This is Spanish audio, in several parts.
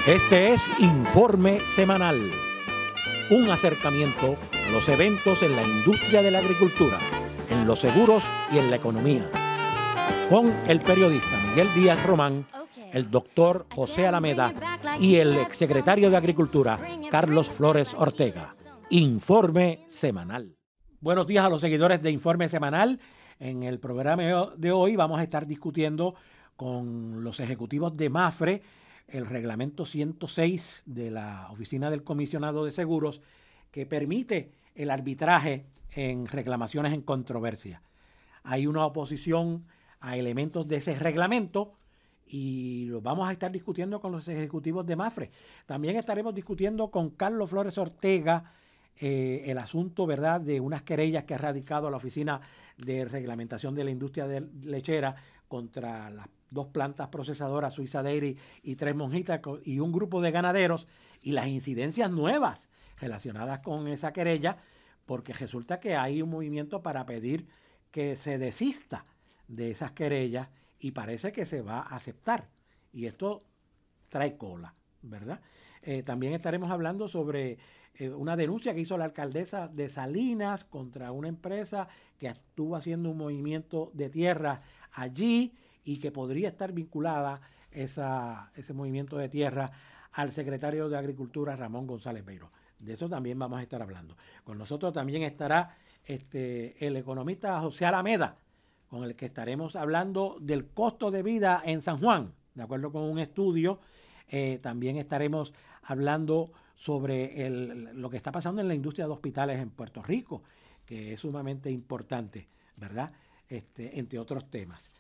Este es Informe Semanal, un acercamiento a los eventos en la industria de la agricultura, en los seguros y en la economía, con el periodista Miguel Díaz Román, el doctor José Alameda y el exsecretario de Agricultura, Carlos Flores Ortega. Informe Semanal. Buenos días a los seguidores de Informe Semanal. En el programa de hoy vamos a estar discutiendo con los ejecutivos de MAFRE el reglamento 106 de la Oficina del Comisionado de Seguros, que permite el arbitraje en reclamaciones en controversia. Hay una oposición a elementos de ese reglamento y lo vamos a estar discutiendo con los ejecutivos de MAFRE. También estaremos discutiendo con Carlos Flores Ortega el asunto, ¿verdad?, de unas querellas que ha radicado la Oficina de Reglamentación de la Industria Lechera contra las dos plantas procesadoras, Suiza Dairy y Tres Monjitas, y un grupo de ganaderos, y las incidencias nuevas relacionadas con esa querella, porque resulta que hay un movimiento para pedir que se desista de esas querellas y parece que se va a aceptar. Y esto trae cola, ¿verdad? También estaremos hablando sobre una denuncia que hizo la alcaldesa de Salinas contra una empresa que estuvo haciendo un movimiento de tierra allí y que podría estar vinculada ese movimiento de tierra al secretario de Agricultura, Ramón González Beiro. De eso también vamos a estar hablando. Con nosotros también estará el economista José Alameda, con el que estaremos hablando del costo de vida en San Juan, de acuerdo con un estudio. También estaremos hablando sobre lo que está pasando en la industria de hospitales en Puerto Rico, que es sumamente importante, ¿verdad? Entre otros temas.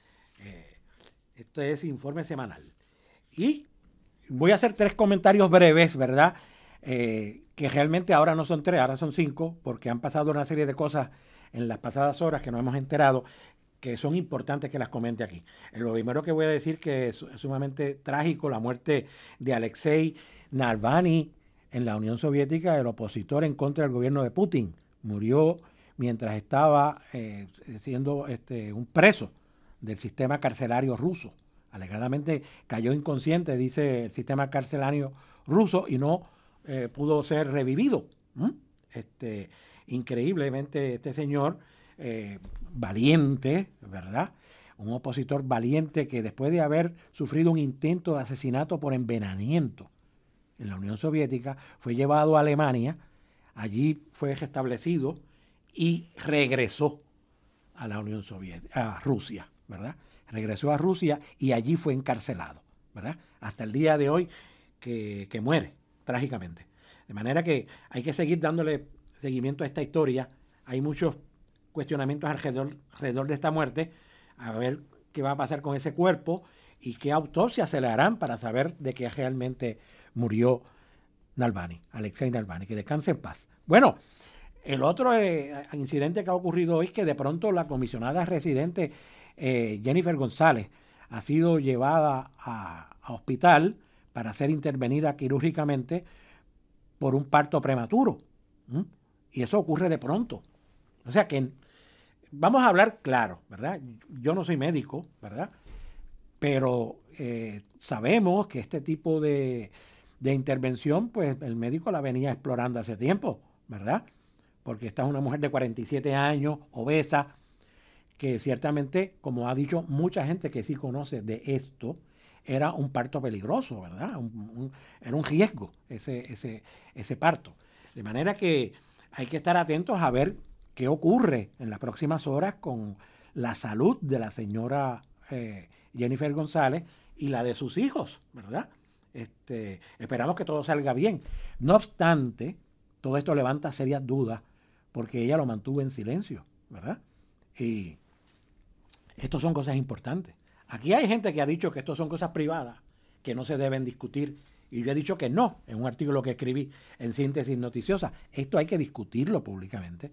Este es Informe Semanal. Y voy a hacer 3 comentarios breves, ¿verdad? Que realmente ahora no son 3, ahora son 5, porque han pasado una serie de cosas en las pasadas horas que no hemos enterado, que son importantes que las comente aquí. Lo primero que voy a decir que es sumamente trágico, la muerte de Alexei Navalny en la Unión Soviética, el opositor en contra del gobierno de Putin. Murió mientras estaba siendo un preso del sistema carcelario ruso. Alegadamente cayó inconsciente, dice el sistema carcelario ruso, y no pudo ser revivido. Increíblemente este señor valiente, ¿verdad? Un opositor valiente que después de haber sufrido un intento de asesinato por envenenamiento en la Unión Soviética, fue llevado a Alemania, allí fue restablecido y regresó a la Unión Soviética, a Rusia, ¿verdad? Regresó a Rusia y allí fue encarcelado, ¿verdad? Hasta el día de hoy que muere trágicamente. De manera que hay que seguir dándole seguimiento a esta historia. Hay muchos cuestionamientos alrededor de esta muerte, a ver qué va a pasar con ese cuerpo y qué autopsia se le harán para saber de qué realmente murió Navalny, Alexei Navalny, que descanse en paz. Bueno, el otro incidente que ha ocurrido hoy es que de pronto la comisionada residente Jennifer González ha sido llevada a hospital para ser intervenida quirúrgicamente por un parto prematuro. Y eso ocurre de pronto. O sea que vamos a hablar claro, ¿verdad? Yo no soy médico, ¿verdad? Pero sabemos que este tipo de intervención, pues el médico la venía explorando hace tiempo, ¿verdad? Porque esta es una mujer de 47 años, obesa, que ciertamente, como ha dicho mucha gente que sí conoce de esto, era un parto peligroso, ¿verdad? Era un riesgo ese parto. De manera que hay que estar atentos a ver qué ocurre en las próximas horas con la salud de la señora Jennifer González y la de sus hijos, ¿verdad? Esperamos que todo salga bien. No obstante, todo esto levanta serias dudas porque ella lo mantuvo en silencio, ¿verdad? Y esto son cosas importantes. Aquí hay gente que ha dicho que esto son cosas privadas, que no se deben discutir. Y yo he dicho que no, en un artículo que escribí en Síntesis Noticiosa. Esto hay que discutirlo públicamente,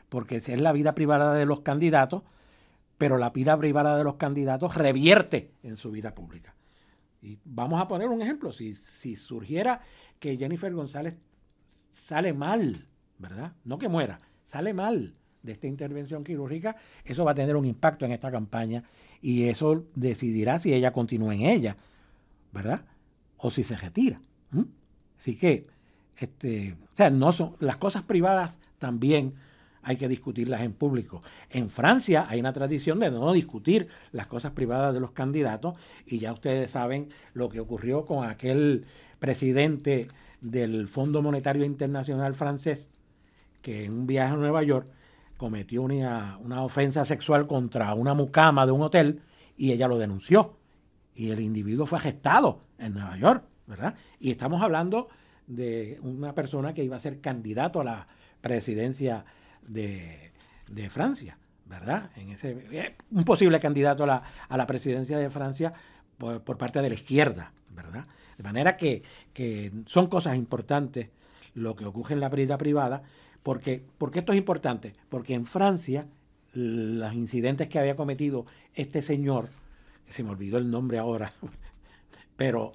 porque es la vida privada de los candidatos, pero la vida privada de los candidatos revierte en su vida pública. Y vamos a poner un ejemplo. Si surgiera que Jennifer González sale mal, ¿verdad? No que muera, sale mal de esta intervención quirúrgica, eso va a tener un impacto en esta campaña y eso decidirá si ella continúa en ella, ¿verdad? O si se retira. ¿Mm? Así que, o sea, no son las cosas privadas también hay que discutirlas en público. En Francia hay una tradición de no discutir las cosas privadas de los candidatos y ya ustedes saben lo que ocurrió con aquel presidente del Fondo Monetario Internacional francés que en un viaje a Nueva York cometió una ofensa sexual contra una mucama de un hotel y ella lo denunció. Y el individuo fue arrestado en Nueva York, ¿verdad? Y estamos hablando de una persona que iba a ser candidato a la presidencia de Francia, ¿verdad? Un posible candidato a la presidencia de Francia por parte de la izquierda, ¿verdad? De manera que son cosas importantes lo que ocurre en la vida privada. ¿Por qué esto es importante? Porque en Francia los incidentes que había cometido este señor, que se me olvidó el nombre ahora, pero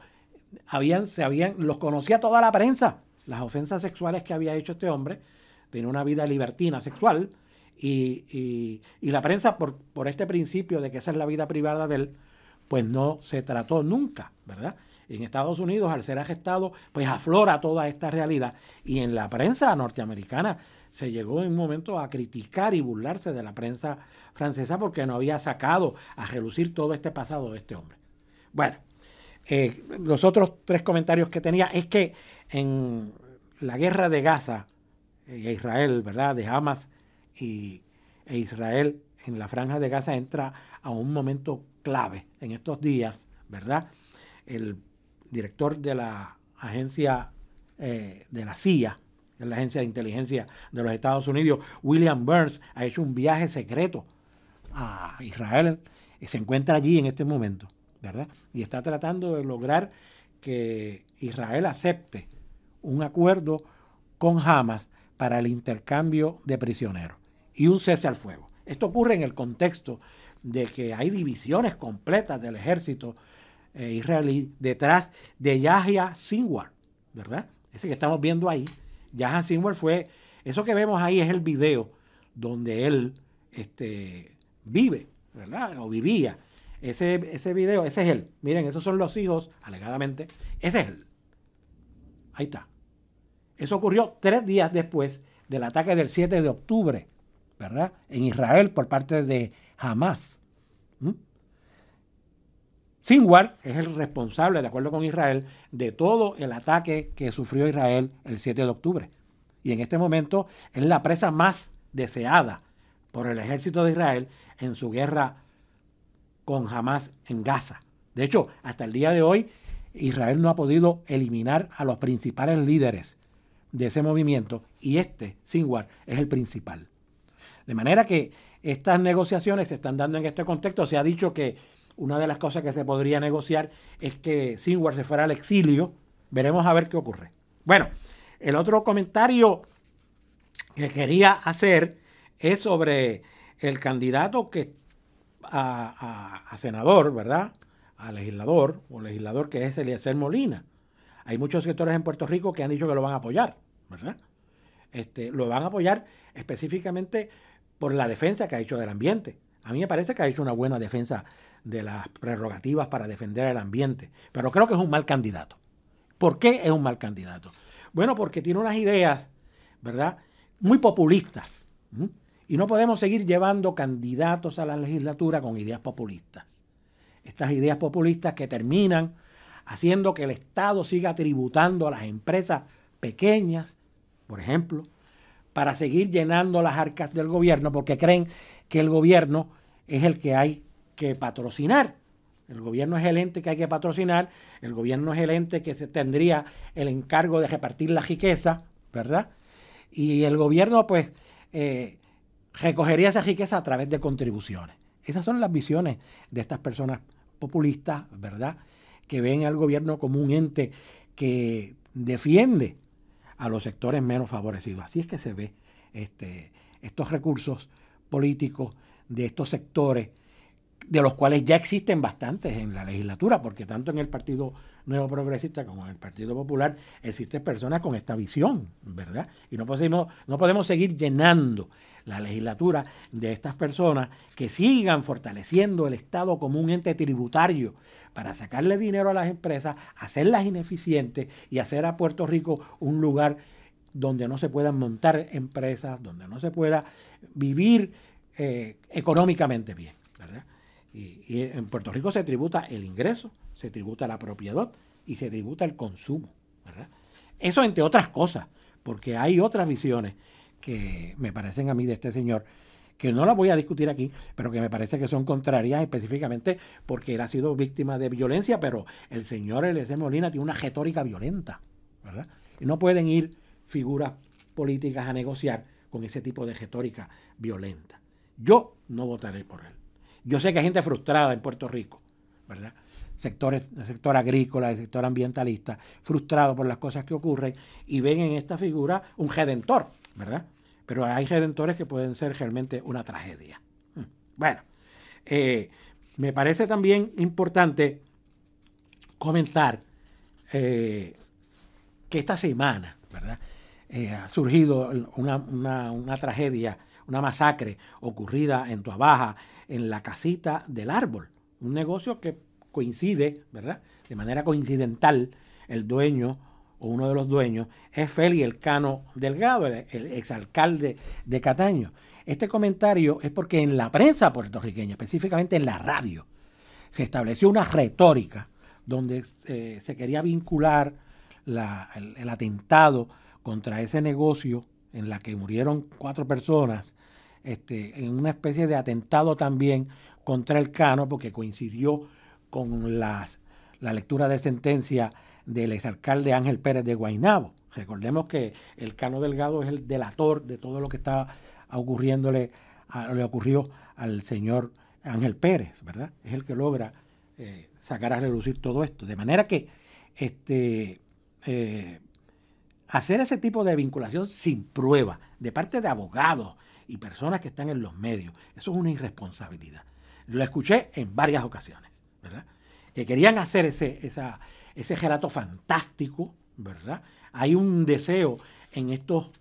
los conocía toda la prensa, las ofensas sexuales que había hecho este hombre, tenía una vida libertina sexual, y la prensa, por este principio de que esa es la vida privada de él, pues no se trató nunca, ¿verdad? En Estados Unidos, al ser arrestado, pues aflora toda esta realidad. Y en la prensa norteamericana se llegó en un momento a criticar y burlarse de la prensa francesa porque no había sacado a relucir todo este pasado de este hombre. Bueno, los otros 3 comentarios que tenía es que en la guerra de Gaza y Israel, ¿verdad? De Hamas e Israel en la franja de Gaza entra a un momento clave en estos días, ¿verdad? El director de la agencia de la CIA, que es la agencia de inteligencia de los Estados Unidos, William Burns, ha hecho un viaje secreto a Israel y se encuentra allí en este momento, ¿verdad? Y está tratando de lograr que Israel acepte un acuerdo con Hamas para el intercambio de prisioneros y un cese al fuego. Esto ocurre en el contexto de que hay divisiones completas del ejército israelí detrás de Yahya Sinwar, ¿verdad? Ese que estamos viendo ahí. Yahya Sinwar fue, eso que vemos ahí es el video donde él vive, ¿verdad? O vivía. Ese video, ese es él. Miren, esos son los hijos, alegadamente. Ese es él. Ahí está. Eso ocurrió 3 días después del ataque del 7 de octubre, ¿verdad? En Israel por parte de Hamas. Sinwar es el responsable, de acuerdo con Israel, de todo el ataque que sufrió Israel el 7 de octubre. Y en este momento es la presa más deseada por el ejército de Israel en su guerra con Hamas en Gaza. De hecho, hasta el día de hoy, Israel no ha podido eliminar a los principales líderes de ese movimiento y Sinwar, es el principal. De manera que estas negociaciones se están dando en este contexto. Se ha dicho que una de las cosas que se podría negociar es que Sinwar se fuera al exilio. Veremos a ver qué ocurre. Bueno, el otro comentario que quería hacer es sobre el candidato que a senador, ¿verdad? A legislador o legislador que es Eliezer Molina. Hay muchos sectores en Puerto Rico que han dicho que lo van a apoyar, ¿verdad? Lo van a apoyar específicamente por la defensa que ha hecho del ambiente. A mí me parece que ha hecho una buena defensa de las prerrogativas para defender el ambiente, pero creo que es un mal candidato. ¿Por qué es un mal candidato? Bueno, porque tiene unas ideas, ¿verdad?, muy populistas. Y no podemos seguir llevando candidatos a la legislatura con ideas populistas. Estas ideas populistas que terminan haciendo que el Estado siga tributando a las empresas pequeñas, por ejemplo, para seguir llenando las arcas del gobierno, porque creen que el gobierno es el que hay que patrocinar. El gobierno es el ente que hay que patrocinar, el gobierno es el ente que se tendría el encargo de repartir la riqueza, ¿verdad? Y el gobierno, pues, recogería esa riqueza a través de contribuciones. Esas son las visiones de estas personas populistas, ¿verdad?, que ven al gobierno como un ente que defiende a los sectores menos favorecidos. Así es que se ve estos recursos políticos de estos sectores de los cuales ya existen bastantes en la legislatura, porque tanto en el Partido Nuevo Progresista como en el Partido Popular existen personas con esta visión, ¿verdad? Y no podemos seguir llenando la legislatura de estas personas que sigan fortaleciendo el Estado como un ente tributario para sacarle dinero a las empresas, hacerlas ineficientes y hacer a Puerto Rico un lugar donde no se puedan montar empresas, donde no se pueda vivir económicamente bien, ¿verdad? Y en Puerto Rico se tributa el ingreso, se tributa la propiedad y se tributa el consumo, ¿verdad? Eso entre otras cosas, porque hay otras visiones que me parecen a mí de este señor, que no las voy a discutir aquí, pero que me parece que son contrarias específicamente porque él ha sido víctima de violencia, pero el señor Eliezer Molina tiene una retórica violenta, ¿verdad? Y no pueden ir figuras políticas a negociar con ese tipo de retórica violenta. Yo no votaré por él. Yo sé que hay gente frustrada en Puerto Rico, ¿verdad? El sector agrícola, el sector ambientalista, frustrado por las cosas que ocurren y ven en esta figura un redentor, ¿verdad? Pero hay redentores que pueden ser realmente una tragedia. Bueno, me parece también importante comentar que esta semana, ¿verdad? Ha surgido una tragedia, una masacre ocurrida en Tuabaja, en la Casita del Árbol, un negocio que coincide, ¿verdad? De manera coincidental, el dueño o uno de los dueños es Félix Elcano Delgado, el exalcalde de Cataño. Este comentario es porque en la prensa puertorriqueña, específicamente en la radio, se estableció una retórica donde se quería vincular el atentado contra ese negocio en la que murieron 4 personas, en una especie de atentado también contra Elcano, porque coincidió con la lectura de sentencia del exalcalde Ángel Pérez de Guaynabo. Recordemos que Elcano Delgado es el delator de todo lo que está le ocurrió al señor Ángel Pérez, ¿verdad? Es el que logra sacar a relucir todo esto. De manera que hacer ese tipo de vinculación sin prueba de parte de abogados y personas que están en los medios, eso es una irresponsabilidad. Lo escuché en varias ocasiones, ¿verdad? Que querían hacer ese relato fantástico, ¿verdad? Hay un deseo en estos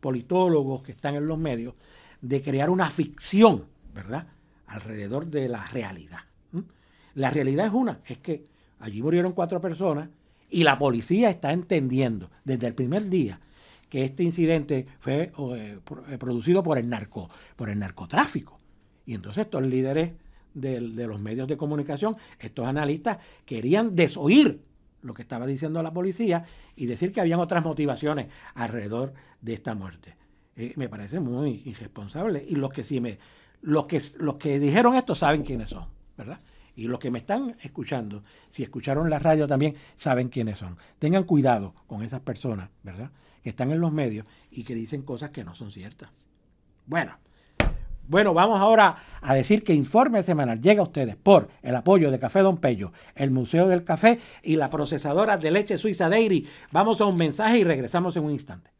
politólogos que están en los medios de crear una ficción, ¿verdad? Alrededor de la realidad. La realidad es que allí murieron 4 personas y la policía está entendiendo desde el primer día que este incidente fue producido por el narcotráfico. Y entonces estos líderes de los medios de comunicación, estos analistas, querían desoír lo que estaba diciendo la policía y decir que habían otras motivaciones alrededor de esta muerte. Me parece muy irresponsable. Y los que dijeron esto saben quiénes son, ¿verdad? Y los que me están escuchando, si escucharon la radio también, saben quiénes son. Tengan cuidado con esas personas, ¿verdad? Que están en los medios y que dicen cosas que no son ciertas. Bueno, vamos ahora a decir que Informe Semanal llega a ustedes por el apoyo de Café Don Pello, el Museo del Café y la procesadora de leche suiza Dairy. Vamos a un mensaje y regresamos en un instante.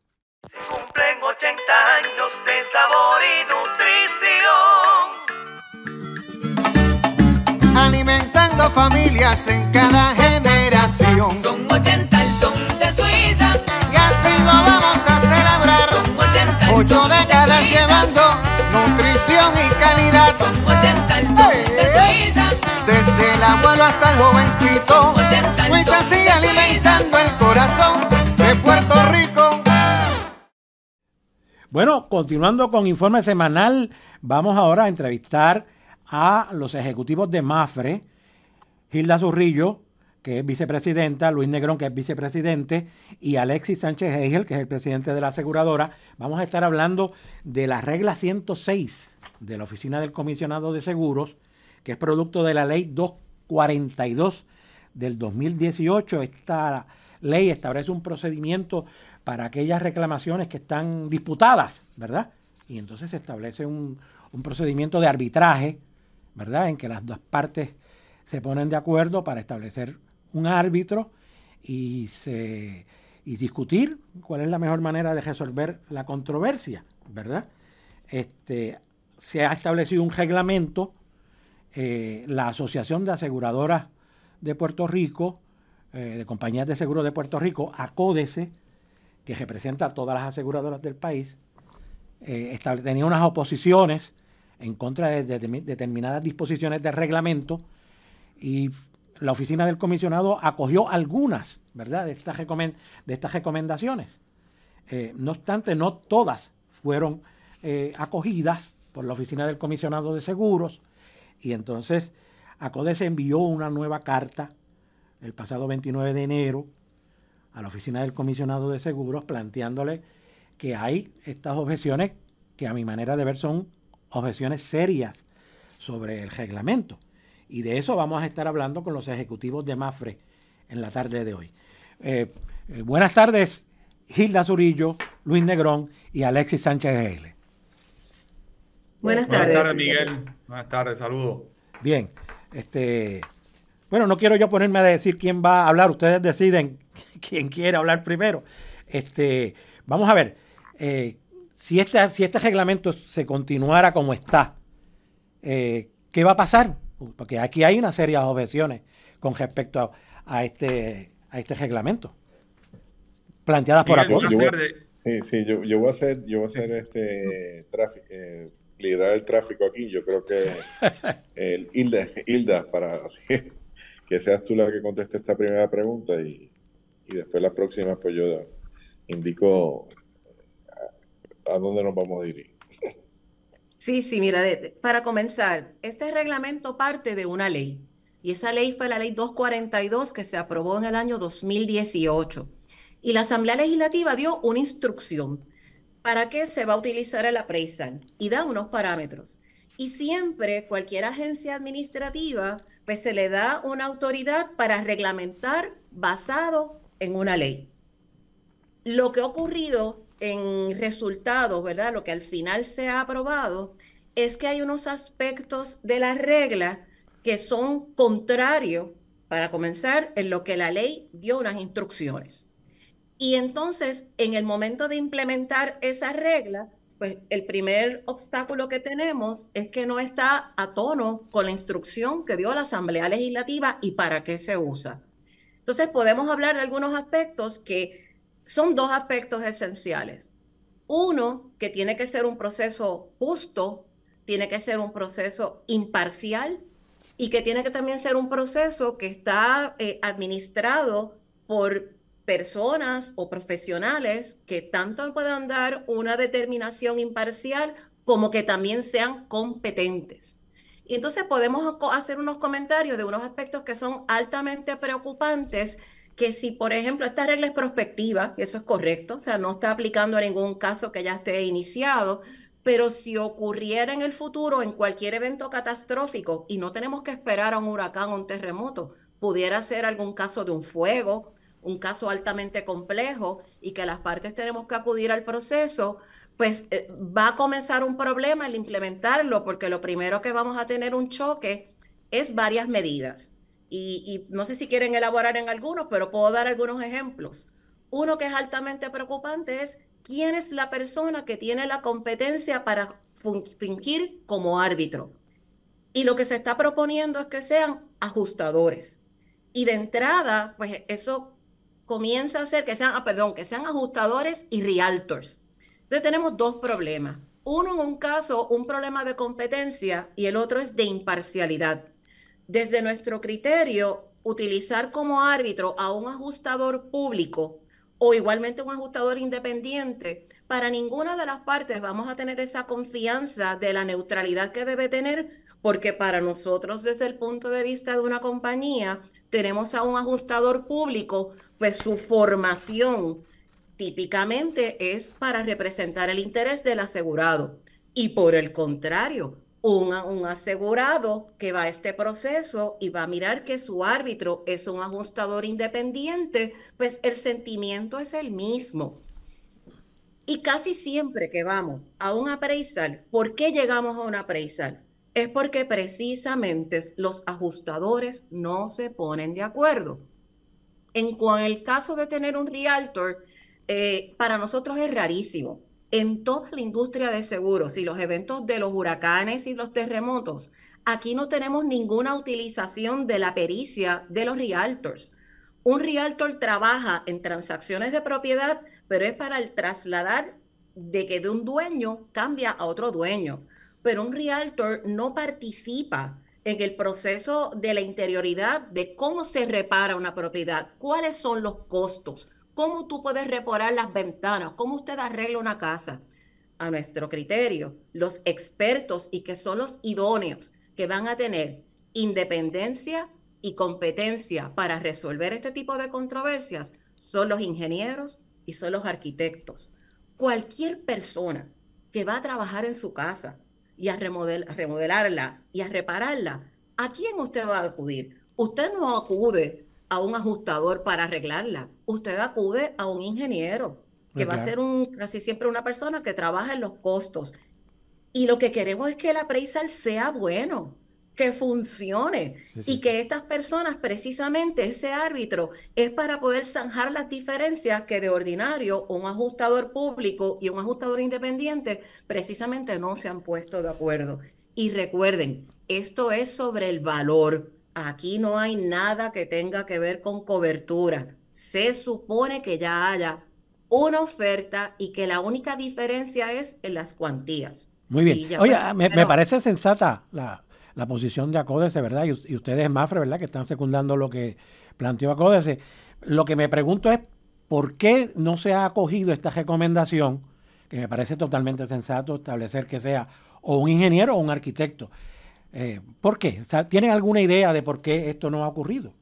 Cumplen 80 años de sabor y nutrición, alimentando familias en cada generación. Son 80 el son de Suiza, Y así lo vamos a celebrar. son 80 el 8 son de décadas Suiza, llevando nutrición y calidad. son 80 el son de Suiza, Desde el abuelo hasta el jovencito, 80 el Suiza son sigue de alimentando el corazón de Puerto Rico. Bueno, continuando con Informe Semanal, vamos ahora a entrevistar a los ejecutivos de MAFRE, Hilda Zurrillo, que es vicepresidenta, Luis Negrón, que es vicepresidente, y Alexis Sánchez Eigel, que es el presidente de la aseguradora. Vamos a estar hablando de la regla 106 de la Oficina del Comisionado de Seguros, que es producto de la ley 242 del 2018. Esta ley establece un procedimiento para aquellas reclamaciones que están disputadas, ¿verdad? Y entonces se establece un procedimiento de arbitraje, ¿verdad? En que las dos partes se ponen de acuerdo para establecer un árbitro y discutir cuál es la mejor manera de resolver la controversia, ¿verdad? Se ha establecido un reglamento la Asociación de Aseguradoras de Puerto Rico, de Compañías de Seguros de Puerto Rico, ACODESE, que representa a todas las aseguradoras del país, tenía unas oposiciones en contra de determinadas disposiciones del reglamento, y la oficina del comisionado acogió algunas, ¿verdad?, de estas recomendaciones. No obstante, no todas fueron acogidas por la oficina del comisionado de seguros, y entonces ACODESE envió una nueva carta el pasado 29 de enero a la oficina del comisionado de seguros, planteándole que hay estas objeciones que, a mi manera de ver, son objeciones serias sobre el reglamento. Y de eso vamos a estar hablando con los ejecutivos de MAFRE en la tarde de hoy. Buenas tardes, Hilda Zurillo, Luis Negrón y Alexis Sánchez G.L. Buenas tardes, Miguel. Buenas tardes, saludos. Bien, bueno, no quiero yo ponerme a decir quién va a hablar, ustedes deciden quién quiere hablar primero. Vamos a ver, si este reglamento se continuara como está, ¿qué va a pasar? Porque aquí hay una serie de objeciones con respecto a este reglamento, planteadas por ACODESE. Yo voy a hacer liderar el tráfico aquí. Yo creo que Hilda, para así que seas tú la que conteste esta primera pregunta y después las próximas, pues yo indico a dónde nos vamos a dirigir. Sí, mira, para comenzar, este reglamento parte de una ley, y esa ley fue la ley 242 que se aprobó en el año 2018. Y la Asamblea Legislativa dio una instrucción para qué se va a utilizar el appraisal y da unos parámetros. Y siempre cualquier agencia administrativa, pues se le da una autoridad para reglamentar basado en una ley. Lo que ha ocurrido en resultados, ¿verdad?, lo que al final se ha aprobado, es que hay unos aspectos de la regla que son contrarios, para comenzar, en lo que la ley dio unas instrucciones. Y entonces, en el momento de implementar esa regla, pues el primer obstáculo que tenemos es que no está a tono con la instrucción que dio la Asamblea Legislativa y para qué se usa. Entonces, podemos hablar de algunos aspectos que son dos aspectos esenciales. Uno, que tiene que ser un proceso justo, tiene que ser un proceso imparcial y que tiene que también ser un proceso que está administrado por personas o profesionales que tanto puedan dar una determinación imparcial como que también sean competentes. Y entonces podemos hacer unos comentarios de unos aspectos que son altamente preocupantes, que si, por ejemplo, esta regla es prospectiva, y eso es correcto, o sea, no está aplicando a ningún caso que ya esté iniciado, pero si ocurriera en el futuro, en cualquier evento catastrófico, y no tenemos que esperar a un huracán o un terremoto, pudiera ser algún caso de un fuego, un caso altamente complejo, y que las partes tenemos que acudir al proceso, pues va a comenzar un problema al implementarlo, porque lo primero que vamos a tener un choque es varias medidas. Y no sé si quieren elaborar en algunos, pero puedo dar algunos ejemplos. Uno que es altamente preocupante es quién es la persona que tiene la competencia para fungir como árbitro. Y lo que se está proponiendo es que sean ajustadores. Y de entrada, pues eso comienza a ser que sean ajustadores y realtors. Entonces tenemos dos problemas. Uno, en un caso, un problema de competencia, y el otro es de imparcialidad. Desde nuestro criterio, utilizar como árbitro a un ajustador público o igualmente un ajustador independiente, para ninguna de las partes vamos a tener esa confianza de la neutralidad que debe tener, porque para nosotros, desde el punto de vista de una compañía, tenemos a un ajustador público, pues su formación típicamente es para representar el interés del asegurado. Y por el contrario, un asegurado que va a este proceso y va a mirar que su árbitro es un ajustador independiente, pues el sentimiento es el mismo. Y casi siempre que vamos a un appraisal, ¿por qué llegamos a un appraisal? Es porque precisamente los ajustadores no se ponen de acuerdo. En el caso de tener un realtor, para nosotros es rarísimo. En toda la industria de seguros y los eventos de los huracanes y los terremotos, Aquí no tenemos ninguna utilización de la pericia de los realtors. Un realtor trabaja en transacciones de propiedad, pero es para el trasladar de que de un dueño cambia a otro dueño. Pero un realtor no participa en el proceso de la interioridad de cómo se repara una propiedad, cuáles son los costos, cómo tú puedes reparar las ventanas, cómo usted arregla una casa. A nuestro criterio, los expertos y que son los idóneos que van a tener independencia y competencia para resolver este tipo de controversias son los ingenieros y son los arquitectos. Cualquier persona que va a trabajar en su casa y a remodelarla y a repararla, ¿a quién usted va a acudir? Usted no acude a un ajustador para arreglarla, usted acude a un ingeniero que va a ser casi siempre una persona que trabaja en los costos. Y lo que queremos es que el appraisal sea bueno, que funcione y que estas personas, precisamente ese árbitro, es para poder zanjar las diferencias que de ordinario un ajustador público y un ajustador independiente precisamente no se han puesto de acuerdo. Y recuerden, esto es sobre el valor. Aquí no hay nada que tenga que ver con cobertura. Se supone que ya haya una oferta y que la única diferencia es en las cuantías. Muy bien. Oye, me parece sensata la posición de Acódese, ¿verdad? Y ustedes, Mafre, ¿verdad? Que están secundando lo que planteó Acódese. Lo que me pregunto es, ¿por qué no se ha acogido esta recomendación, que me parece totalmente sensato establecer que sea o un ingeniero o un arquitecto? ¿Por qué? O sea, ¿tienen alguna idea de por qué esto no ha ocurrido?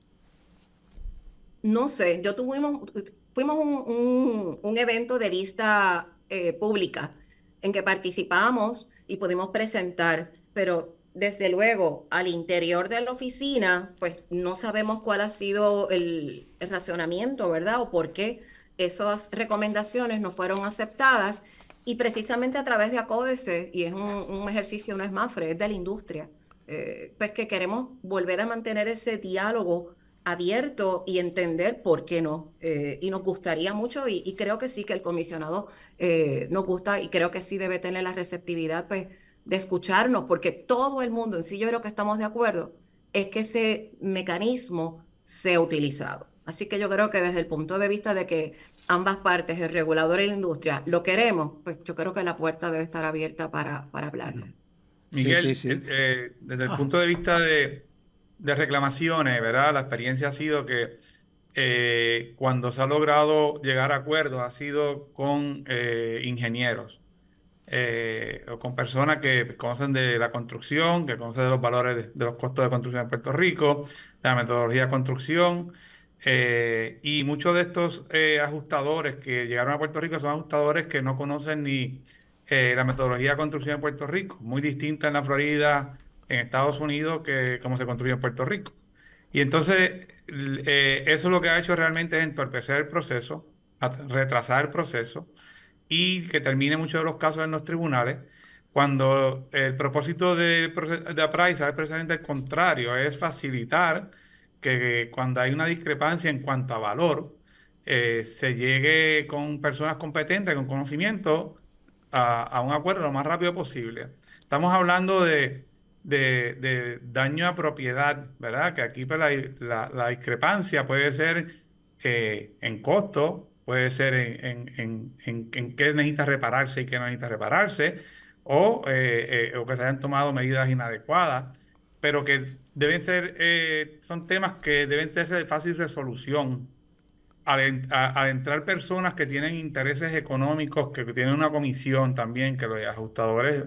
No sé, fuimos un evento de vista pública en que participamos y pudimos presentar, pero desde luego al interior de la oficina, pues no sabemos cuál ha sido el racionamiento, ¿verdad? O por qué esas recomendaciones no fueron aceptadas. Y precisamente a través de Acódese, y es un ejercicio, no es Mafre, es de la industria, pues que queremos volver a mantener ese diálogo abierto y entender por qué no. Y nos gustaría mucho, y creo que sí, que el comisionado nos gusta, y creo que sí debe tener la receptividad pues, de escucharnos, porque todo el mundo, en sí yo creo que estamos de acuerdo, es que ese mecanismo sea utilizado. Así que yo creo que desde el punto de vista de que ambas partes, el regulador y la industria, lo queremos, pues yo creo que la puerta debe estar abierta para hablarlo. Miguel, desde el punto de vista de reclamaciones, ¿verdad? La experiencia ha sido que cuando se ha logrado llegar a acuerdos ha sido con ingenieros o con personas que conocen de la construcción, que conocen de los valores de los costos de construcción en Puerto Rico, de la metodología de construcción. Y muchos de estos ajustadores que llegaron a Puerto Rico son ajustadores que no conocen ni la metodología de construcción en Puerto Rico, muy distinta en la Florida, en Estados Unidos, que cómo se construye en Puerto Rico. Y entonces, eso lo que ha hecho realmente es entorpecer el proceso, retrasar el proceso y que termine muchos de los casos en los tribunales, cuando el propósito de appraisal es precisamente el contrario, es facilitar que cuando hay una discrepancia en cuanto a valor, se llegue con personas competentes, con conocimiento, a un acuerdo lo más rápido posible. Estamos hablando de daño a propiedad, ¿verdad? Que aquí pues, la discrepancia puede ser en costo, puede ser en qué necesita repararse y qué no necesita repararse, o que se hayan tomado medidas inadecuadas, pero que deben ser, son temas que deben ser de fácil resolución. Al entrar personas que tienen intereses económicos, que tienen una comisión también, que los ajustadores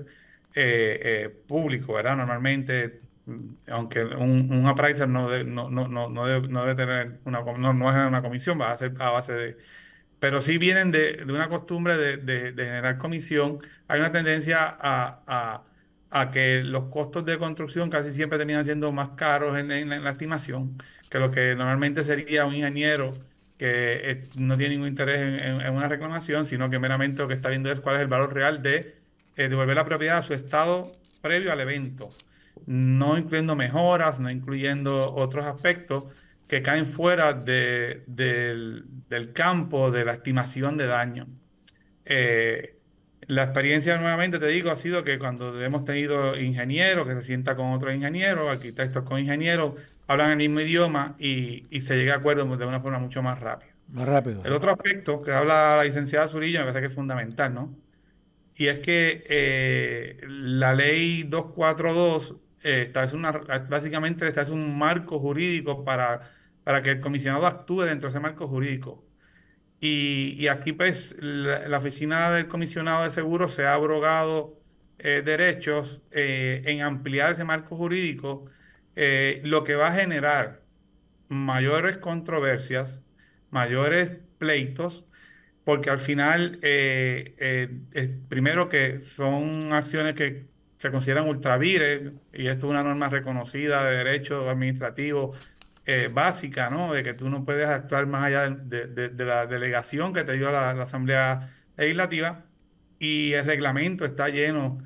públicos, ¿verdad? Normalmente, aunque un appraiser no debe tener no es una comisión, va a ser a base de... Pero sí vienen de una costumbre de generar comisión. Hay una tendencia a que los costos de construcción casi siempre terminan siendo más caros en la estimación que lo que normalmente sería un ingeniero que no tiene ningún interés en una reclamación, sino que meramente lo que está viendo es cuál es el valor real de devolver la propiedad a su estado previo al evento, no incluyendo mejoras, no incluyendo otros aspectos que caen fuera del campo de la estimación de daño. La experiencia, nuevamente te digo, ha sido que cuando hemos tenido ingenieros que se sientan con otros ingenieros, arquitectos con ingenieros, hablan el mismo idioma y se llega a acuerdos de una forma mucho más rápida. Más rápido. El otro aspecto que habla la licenciada Zurillo me parece que es fundamental, ¿no? Y es que la ley 242 básicamente esta es un marco jurídico para que el comisionado actúe dentro de ese marco jurídico. Y aquí, pues, la oficina del comisionado de seguros se ha abrogado derechos en ampliar ese marco jurídico, lo que va a generar mayores controversias, mayores pleitos, porque al final, primero que son acciones que se consideran ultravires, y esto es una norma reconocida de derecho administrativo básica, ¿no? De que tú no puedes actuar más allá de la delegación que te dio la Asamblea Legislativa, y el reglamento está lleno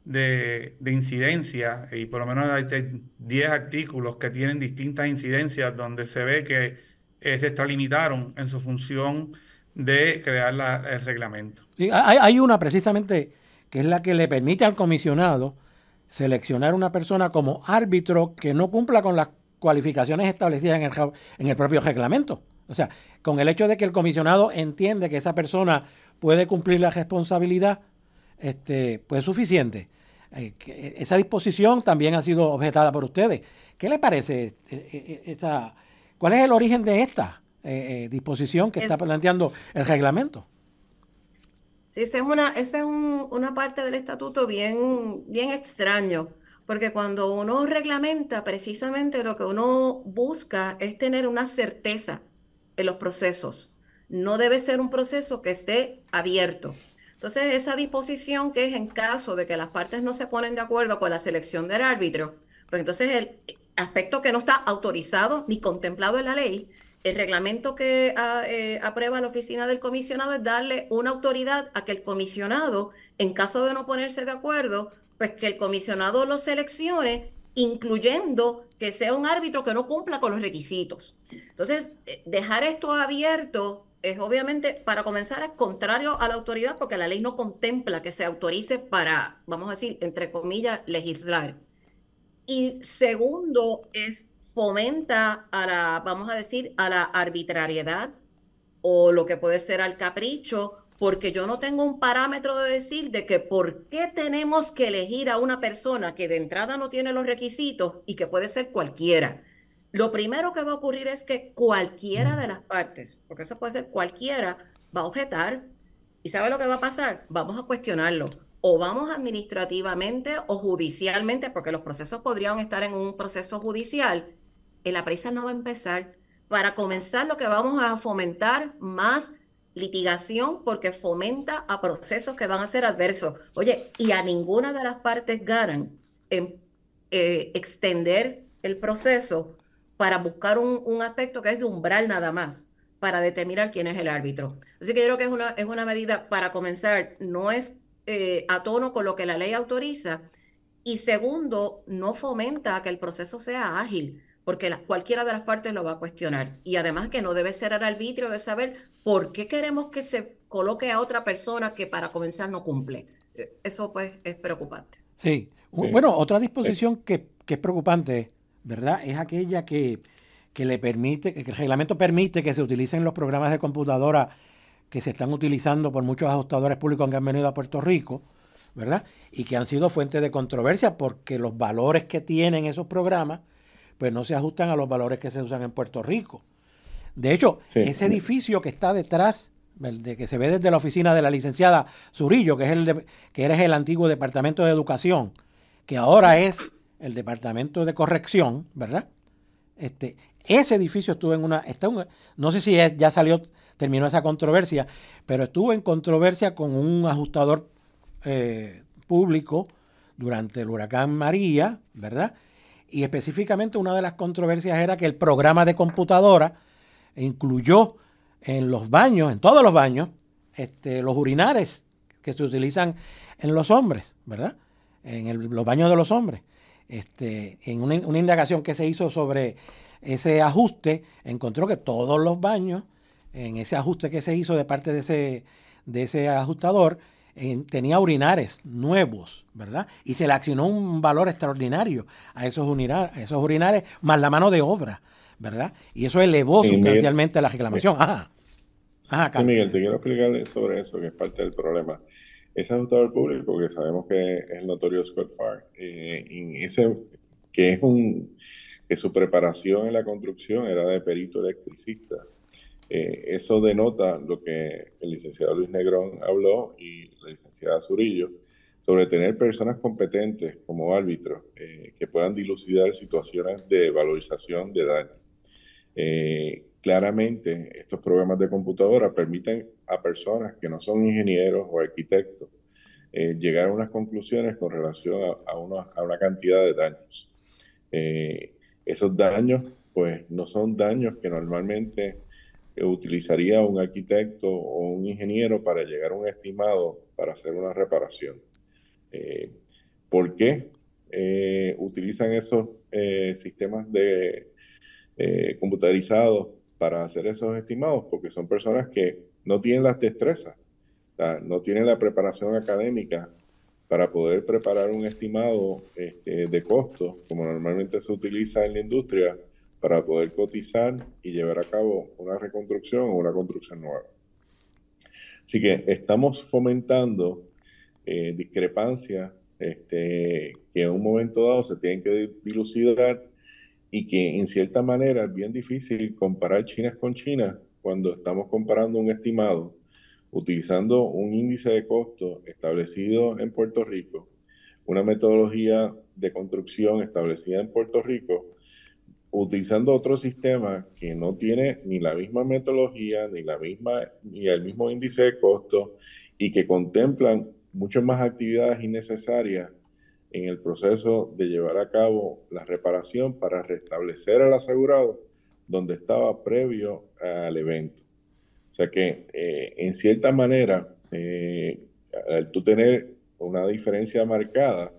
de incidencias, y por lo menos hay 10 artículos que tienen distintas incidencias donde se ve que se extralimitaron en su función de crear el reglamento. Sí, hay una precisamente que es la que le permite al comisionado seleccionar una persona como árbitro que no cumpla con las cualificaciones establecidas en el propio reglamento. O sea, con el hecho de que el comisionado entiende que esa persona puede cumplir la responsabilidad, pues es suficiente. Esa disposición también ha sido objetada por ustedes. ¿Qué le parece cuál es el origen de esta disposición que está planteando el reglamento? Sí, esa es una parte del estatuto bien, bien extraño, porque cuando uno reglamenta, precisamente lo que uno busca es tener una certeza en los procesos. No debe ser un proceso que esté abierto. Entonces, esa disposición que es en caso de que las partes no se ponen de acuerdo con la selección del árbitro, pues entonces el aspecto que no está autorizado ni contemplado en la ley, el reglamento que aprueba la oficina del comisionado es darle una autoridad a que el comisionado, en caso de no ponerse de acuerdo, pues que el comisionado lo seleccione, incluyendo que sea un árbitro que no cumpla con los requisitos. Entonces, dejar esto abierto es obviamente, para comenzar, es contrario a la autoridad porque la ley no contempla que se autorice para, vamos a decir, entre comillas, legislar. Y segundo, fomenta a la, vamos a decir, a la arbitrariedad o lo que puede ser al capricho, porque yo no tengo un parámetro de decir de que por qué tenemos que elegir a una persona que de entrada no tiene los requisitos y que puede ser cualquiera. Lo primero que va a ocurrir es que cualquiera de las partes, porque eso puede ser cualquiera, va a objetar. ¿Y sabe lo que va a pasar? Vamos a cuestionarlo. O vamos administrativamente o judicialmente, porque los procesos podrían estar en un proceso judicial. La prisa no va a empezar. Para comenzar, lo que vamos a fomentar más litigación porque fomenta a procesos que van a ser adversos. Oye, y a ninguna de las partes ganan en extender el proceso para buscar un aspecto que es de umbral nada más, para determinar quién es el árbitro. Así que yo creo que es una medida, para comenzar, no es a tono con lo que la ley autoriza, y segundo, no fomenta que el proceso sea ágil, porque cualquiera de las partes lo va a cuestionar. Y además que no debe ser al arbitrio de saber por qué queremos que se coloque a otra persona que para comenzar no cumple. Eso pues es preocupante. Sí. Bueno, otra disposición que es preocupante, ¿verdad? Es aquella que le permite, que el reglamento permite que se utilicen los programas de computadora que se están utilizando por muchos ajustadores públicos que han venido a Puerto Rico, ¿verdad? Y que han sido fuente de controversia porque los valores que tienen esos programas pues no se ajustan a los valores que se usan en Puerto Rico. De hecho, ese edificio que está detrás, que se ve desde la oficina de la licenciada Zurillo, que era el antiguo Departamento de Educación, que ahora es el Departamento de Corrección, ¿verdad? Ese edificio estuvo no sé si ya terminó esa controversia, pero estuvo en controversia con un ajustador público durante el huracán María, ¿verdad? Y específicamente una de las controversias era que el programa de computadora incluyó en los baños, en todos los baños, los urinares que se utilizan en los hombres, ¿verdad? Los baños de los hombres. En una indagación que se hizo sobre ese ajuste, encontró que todos los baños, en ese ajuste que se hizo de parte de ese ajustador, tenía urinares nuevos, ¿verdad? Y se le accionó un valor extraordinario a esos urinares, más la mano de obra, ¿verdad? Y eso elevó sustancialmente la reclamación. Ajá. Sí, Carlos. Miguel, te quiero explicar sobre eso, que es parte del problema. Ese ajustador público, que sabemos que es el notorio Scott Farr, que su preparación en la construcción era de perito electricista. Eso denota lo que el licenciado Luis Negrón habló y la licenciada Zurillo sobre tener personas competentes como árbitros que puedan dilucidar situaciones de valorización de daño. Claramente, estos programas de computadora permiten a personas que no son ingenieros o arquitectos llegar a unas conclusiones con relación a una cantidad de daños. Esos daños, pues, no son daños que normalmente utilizaría un arquitecto o un ingeniero para llegar a un estimado para hacer una reparación. ¿Por qué utilizan esos sistemas computarizados para hacer esos estimados? Porque son personas que no tienen las destrezas, o sea, no tienen la preparación académica para poder preparar un estimado de costos, como normalmente se utiliza en la industria, para poder cotizar y llevar a cabo una reconstrucción o una construcción nueva. Así que estamos fomentando discrepancias que en un momento dado se tienen que dilucidar, y que en cierta manera es bien difícil comparar China con China cuando estamos comparando un estimado utilizando un índice de costo establecido en Puerto Rico, una metodología de construcción establecida en Puerto Rico, utilizando otro sistema que no tiene ni la misma metodología, ni el mismo índice de costo, y que contemplan muchas más actividades innecesarias en el proceso de llevar a cabo la reparación para restablecer al asegurado donde estaba previo al evento. O sea que, en cierta manera, al tú tener una diferencia marcada,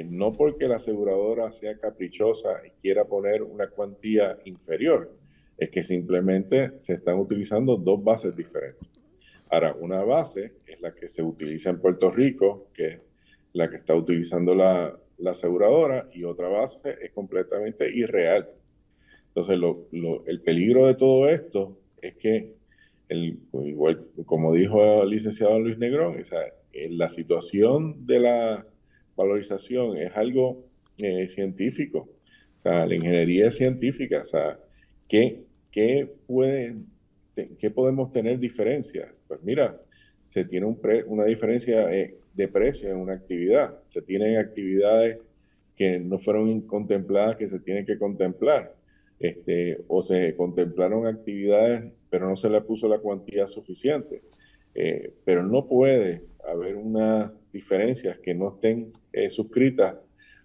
no porque la aseguradora sea caprichosa y quiera poner una cuantía inferior, es que simplemente se están utilizando dos bases diferentes. Ahora, una base es la que se utiliza en Puerto Rico, que es la que está utilizando la aseguradora, y otra base es completamente irreal. Entonces, el peligro de todo esto es que, igual como dijo el licenciado Luis Negrón, o sea, la situación de la valorización es algo científico. O sea, la ingeniería es científica. O sea, ¿qué podemos tener diferencias? Pues mira, se tiene una diferencia de precio en una actividad. Se tienen actividades que no fueron contempladas, que se tienen que contemplar. O se contemplaron actividades, pero no se le puso la cuantía suficiente. Pero no puede haber unas diferencias que no estén suscritas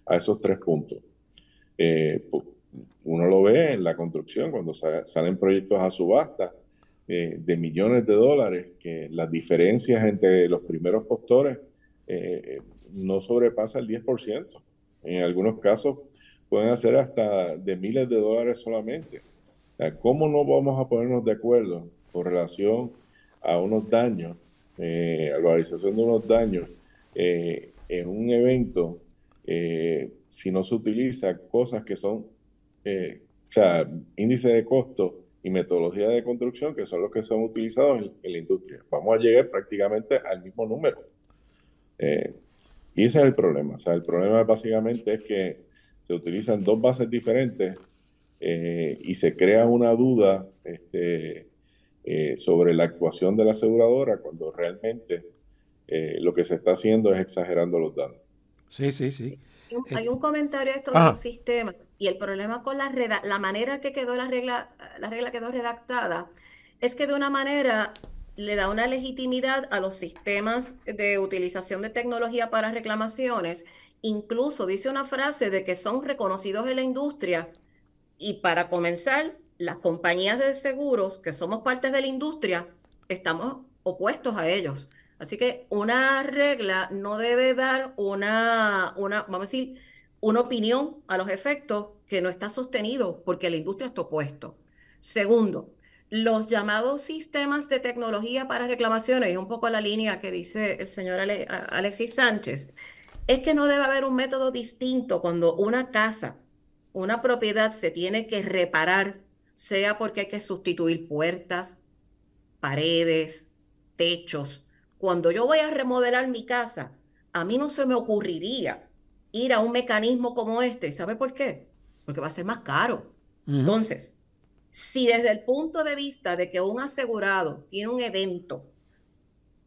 a esos tres puntos. Uno lo ve en la construcción, cuando salen proyectos a subasta de millones de dólares, que las diferencias entre los primeros postores no sobrepasa el 10%. En algunos casos pueden ser hasta de miles de dólares solamente. O sea, ¿cómo no vamos a ponernos de acuerdo con relación a unos daños, a la valorización de unos daños en un evento, si no se utiliza cosas que son, o sea, índice de costo y metodología de construcción, que son los que son utilizados en la industria? Vamos a llegar prácticamente al mismo número. Y ese es el problema. O sea, el problema básicamente es que se utilizan dos bases diferentes y se crea una duda sobre la actuación de la aseguradora, cuando realmente lo que se está haciendo es exagerando los daños. Sí. Hay un comentario de esto de los sistemas, y el problema con la manera que quedó la regla quedó redactada, es que de una manera le da una legitimidad a los sistemas de utilización de tecnología para reclamaciones. Incluso dice una frase de que son reconocidos en la industria, y para comenzar, las compañías de seguros, que somos parte de la industria, estamos opuestos a ellos. Así que una regla no debe dar vamos a decir, una opinión a los efectos que no está sostenido, porque la industria está opuesto. Segundo, Los llamados sistemas de tecnología para reclamaciones, y un poco la línea que dice el señor Alexis Sánchez, es que no debe haber un método distinto cuando una casa, una propiedad se tiene que reparar, sea porque hay que sustituir puertas, paredes, techos. Cuando yo voy a remodelar mi casa, a mí no se me ocurriría ir a un mecanismo como este. ¿Y sabe por qué? Porque va a ser más caro. Ujú. Entonces, si desde el punto de vista de que un asegurado tiene un evento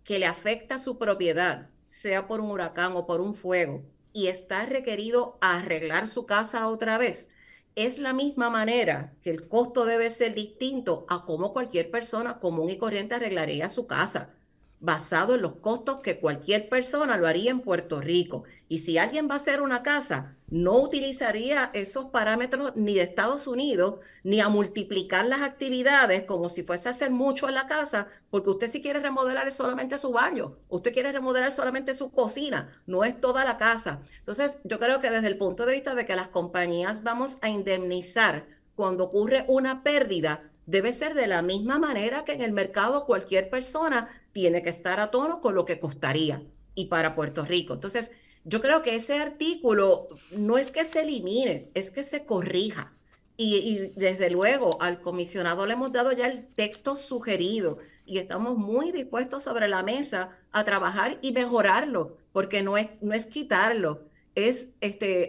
que le afecta a su propiedad, sea por un huracán o por un fuego, y está requerido arreglar su casa otra vez, es la misma manera que el costo debe ser distinto a cómo cualquier persona común y corriente arreglaría su casa, basado en los costos que cualquier persona lo haría en Puerto Rico. Y si alguien va a hacer una casa, no utilizaría esos parámetros ni de Estados Unidos, ni a multiplicar las actividades como si fuese a hacer mucho en la casa, porque usted si quiere remodelar es solamente su baño, usted quiere remodelar solamente su cocina, no es toda la casa. Entonces, yo creo que desde el punto de vista de que las compañías vamos a indemnizar cuando ocurre una pérdida, debe ser de la misma manera que en el mercado cualquier persona tiene que estar a tono con lo que costaría y para Puerto Rico. Entonces, yo creo que ese artículo no es que se elimine, es que se corrija. Y desde luego al comisionado le hemos dado ya el texto sugerido y estamos muy dispuestos sobre la mesa a trabajar y mejorarlo, porque no es quitarlo, es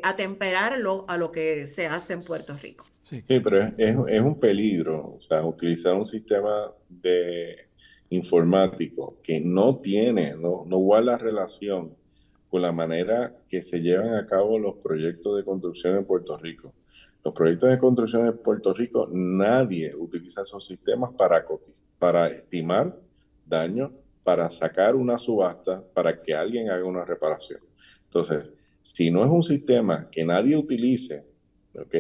atemperarlo a lo que se hace en Puerto Rico. Sí. Sí, pero es un peligro, o sea, utilizar un sistema de informático que no guarda relación con la manera que se llevan a cabo los proyectos de construcción en Puerto Rico. Los proyectos de construcción en Puerto Rico, nadie utiliza esos sistemas para estimar daños, para sacar una subasta, para que alguien haga una reparación. Entonces, si no es un sistema que nadie utilice, ¿ok?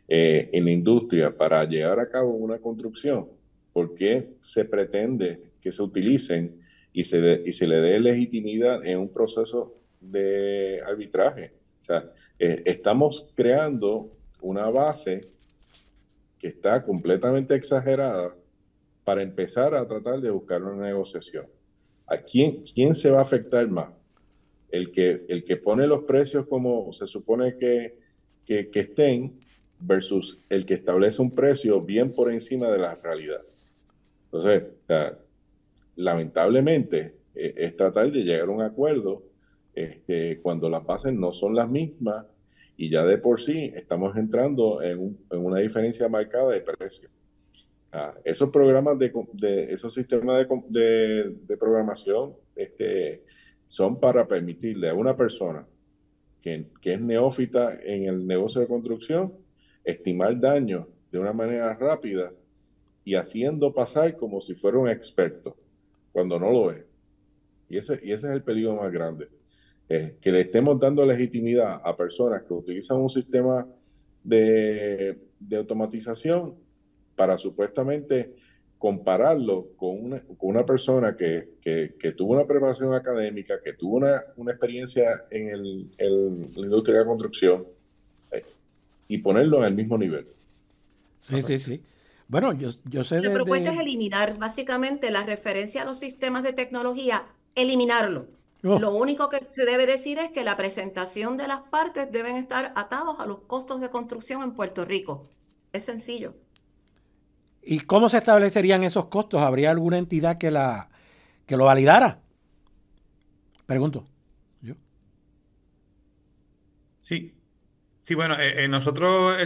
En la industria para llevar a cabo una construcción, ¿por qué se pretende que se utilicen y se le dé legitimidad en un proceso de arbitraje? O sea, estamos creando una base que está completamente exagerada para empezar a tratar de buscar una negociación. ¿A quién se va a afectar más? El que pone los precios como se supone que estén versus el que establece un precio bien por encima de la realidad. Entonces, lamentablemente, es tratar de llegar a un acuerdo cuando las bases no son las mismas y ya de por sí estamos entrando en una diferencia marcada de precios. Esos programas esos sistemas de programación son para permitirle a una persona que es neófita en el negocio de construcción estimar daños de una manera rápida y haciendo pasar como si fuera un experto, cuando no lo es. Y ese es el peligro más grande. Que le estemos dando legitimidad a personas que utilizan un sistema de automatización para supuestamente compararlo con una persona que tuvo una preparación académica, que tuvo una experiencia en la industria de la construcción, y ponerlo en el mismo nivel. Sí, sí, sí. Bueno, yo sé La propuesta es de... eliminar básicamente la referencia a los sistemas de tecnología, eliminarlo. Oh, Lo único que se debe decir es que la presentación de las partes deben estar atados a los costos de construcción en Puerto Rico. Es sencillo. ¿y cómo se establecerían esos costos? ¿Habría alguna entidad que lo validara? Pregunto. Yo. Sí, sí, bueno, nosotros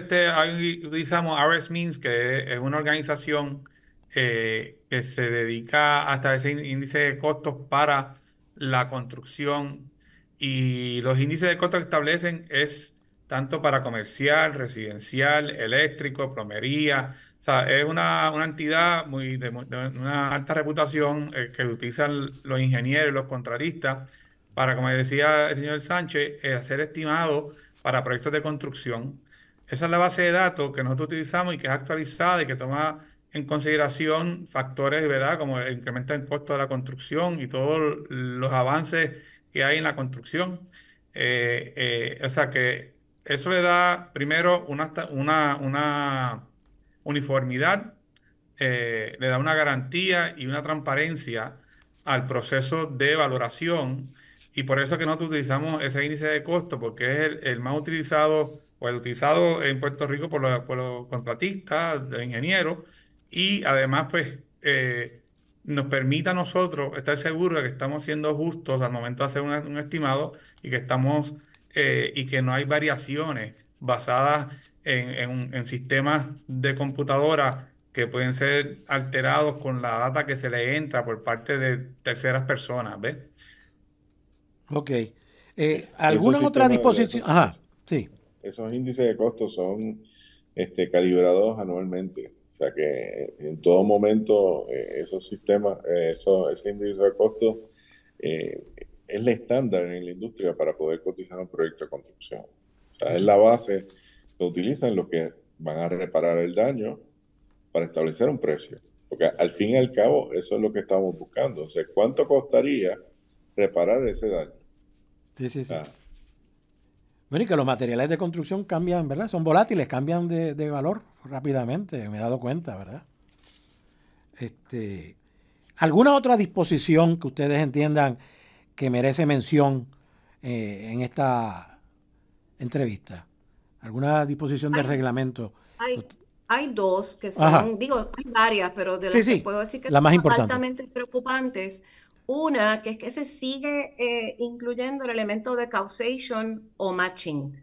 utilizamos RS Means, que es una organización que se dedica a establecer índices de costos para la construcción, y los índices de costos que establecen es tanto para comercial, residencial, eléctrico, plomería. O sea, es una entidad de una alta reputación que utilizan los ingenieros y los contratistas para, como decía el señor Sánchez, hacer estimados para proyectos de construcción. Esa es la base de datos que nosotros utilizamos y que es actualizada y que toma en consideración factores, ¿verdad? Como el incremento en costo de la construcción y todos los avances que hay en la construcción. O sea que eso le da primero una uniformidad le da una garantía y una transparencia al proceso de valoración, y por eso que nosotros utilizamos ese índice de costo, porque es el más utilizado o el utilizado en Puerto Rico por los contratistas, los ingenieros, y además pues nos permite a nosotros estar seguros de que estamos siendo justos al momento de hacer un estimado, y que estamos y que no hay variaciones basadas en sistemas de computadora que pueden ser alterados con la data que se le entra por parte de terceras personas, ¿ves? Ok. Esos ¿Alguna otra sistemas, disposición? Ajá, sí. esos índices de costos son calibrados anualmente. O sea que en todo momento esos sistemas, ese índice de costos eh, es el estándar en la industria para poder cotizar un proyecto de construcción. O sea, Sí, es sí. la base que utilizan los que van a reparar el daño para establecer un precio. Porque al fin y al cabo eso es lo que estamos buscando. O sea, ¿cuánto costaría reparar ese daño? Sí, sí, sí. Ah, Bueno, y que los materiales de construcción cambian, ¿verdad? Son volátiles, cambian de valor rápidamente, me he dado cuenta, ¿verdad? Este, ¿alguna otra disposición que ustedes entiendan que merece mención en esta entrevista? ¿Alguna disposición de Hay, reglamento? hay, hay dos que Ajá, son, digo, hay varias, pero de sí, las que sí, puedo decir que la más son importante. altamente preocupantes. Una, que es que se sigue incluyendo el elemento de causation o matching.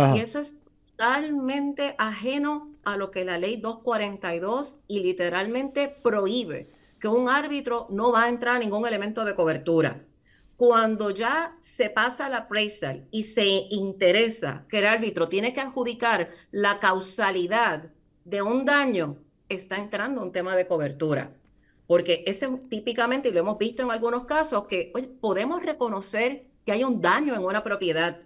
Y Ajá, eso es totalmente ajeno a lo que la ley 242 y literalmente prohíbe, que un árbitro no va a entrar a ningún elemento de cobertura. Cuando ya se pasa al appraisal y se interesa que el árbitro tiene que adjudicar la causalidad de un daño, está entrando un tema de cobertura. Porque ese es típicamente, y lo hemos visto en algunos casos, que oye, podemos reconocer que hay un daño en una propiedad,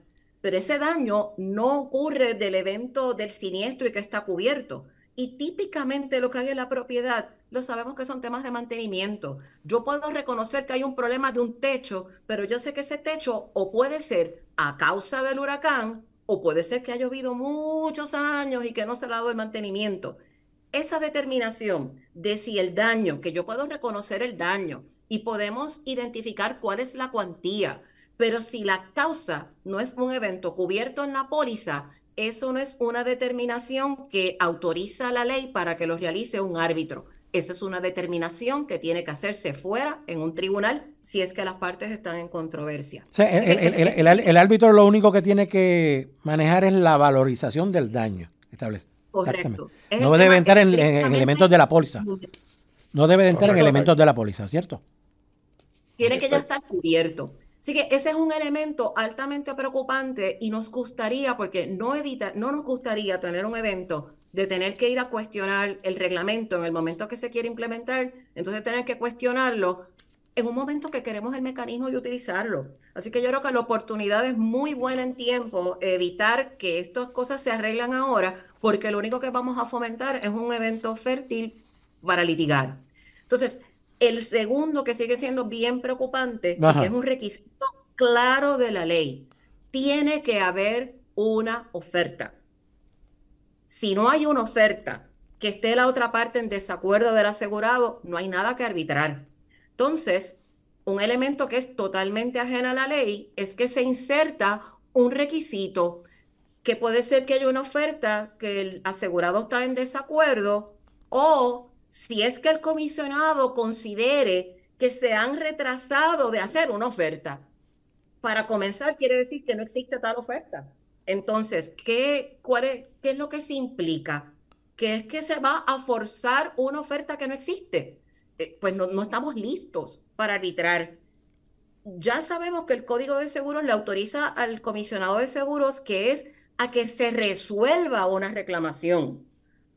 pero ese daño no ocurre del evento del siniestro y que está cubierto. Y típicamente lo que hay en la propiedad, lo sabemos que son temas de mantenimiento. Yo puedo reconocer que hay un problema de un techo, pero yo sé que ese techo o puede ser a causa del huracán o puede ser que ha llovido muchos años y que no se le ha dado el mantenimiento. Esa determinación de si el daño, que yo puedo reconocer el daño y podemos identificar cuál es la cuantía, pero si la causa no es un evento cubierto en la póliza, eso no es una determinación que autoriza la ley para que lo realice un árbitro. Esa es una determinación que tiene que hacerse fuera en un tribunal si es que las partes están en controversia. o sea, Así que el árbitro lo único que tiene que manejar es la valorización del daño. Exactamente. correcto. Es el No debe tema entrar en elementos estrictamente, de la póliza. No debe de entrar en Correcto. elementos de la póliza, ¿cierto? tiene que ya exacto. estar cubierto. Así que ese es un elemento altamente preocupante y nos gustaría, porque no nos gustaría tener un evento de tener que ir a cuestionar el reglamento en el momento que se quiere implementar, entonces tener que cuestionarlo en un momento que queremos el mecanismo de utilizarlo. Así que yo creo que la oportunidad es muy buena en tiempo, evitar que estas cosas se arreglan ahora, porque lo único que vamos a fomentar es un evento fértil para litigar. Entonces, el segundo que sigue siendo bien preocupante y que es Ajá. un requisito claro de la ley, tiene que haber una oferta. Si no hay una oferta que esté la otra parte en desacuerdo del asegurado, no hay nada que arbitrar. Entonces, un elemento que es totalmente ajeno a la ley es que se inserta un requisito que puede ser que haya una oferta que el asegurado está en desacuerdo o si es que el comisionado considere que se han retrasado de hacer una oferta. Para comenzar, quiere decir que no existe tal oferta. Entonces, ¿qué es lo que se implica? Que es que se va a forzar una oferta que no existe. Pues no estamos listos para arbitrar. Ya sabemos que el Código de Seguros le autoriza al comisionado de seguros que es a que se resuelva una reclamación,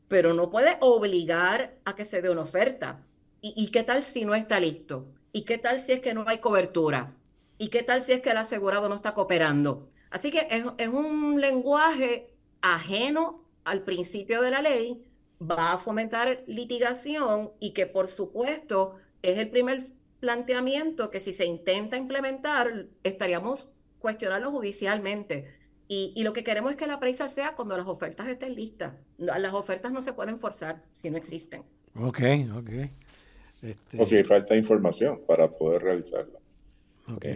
pero no puede obligar a que se dé una oferta. ¿Y qué tal si no está listo? ¿Y qué tal si es que no hay cobertura? ¿Y qué tal si es que el asegurado no está cooperando? Así que es un lenguaje ajeno al principio de la ley, va a fomentar litigación y que por supuesto es el primer planteamiento que si se intenta implementar estaríamos cuestionando judicialmente. Y lo que queremos es que el appraisal sea cuando las ofertas estén listas. Las ofertas no se pueden forzar si no existen. Ok, ok. O si hay falta de información para poder realizarla. Ok.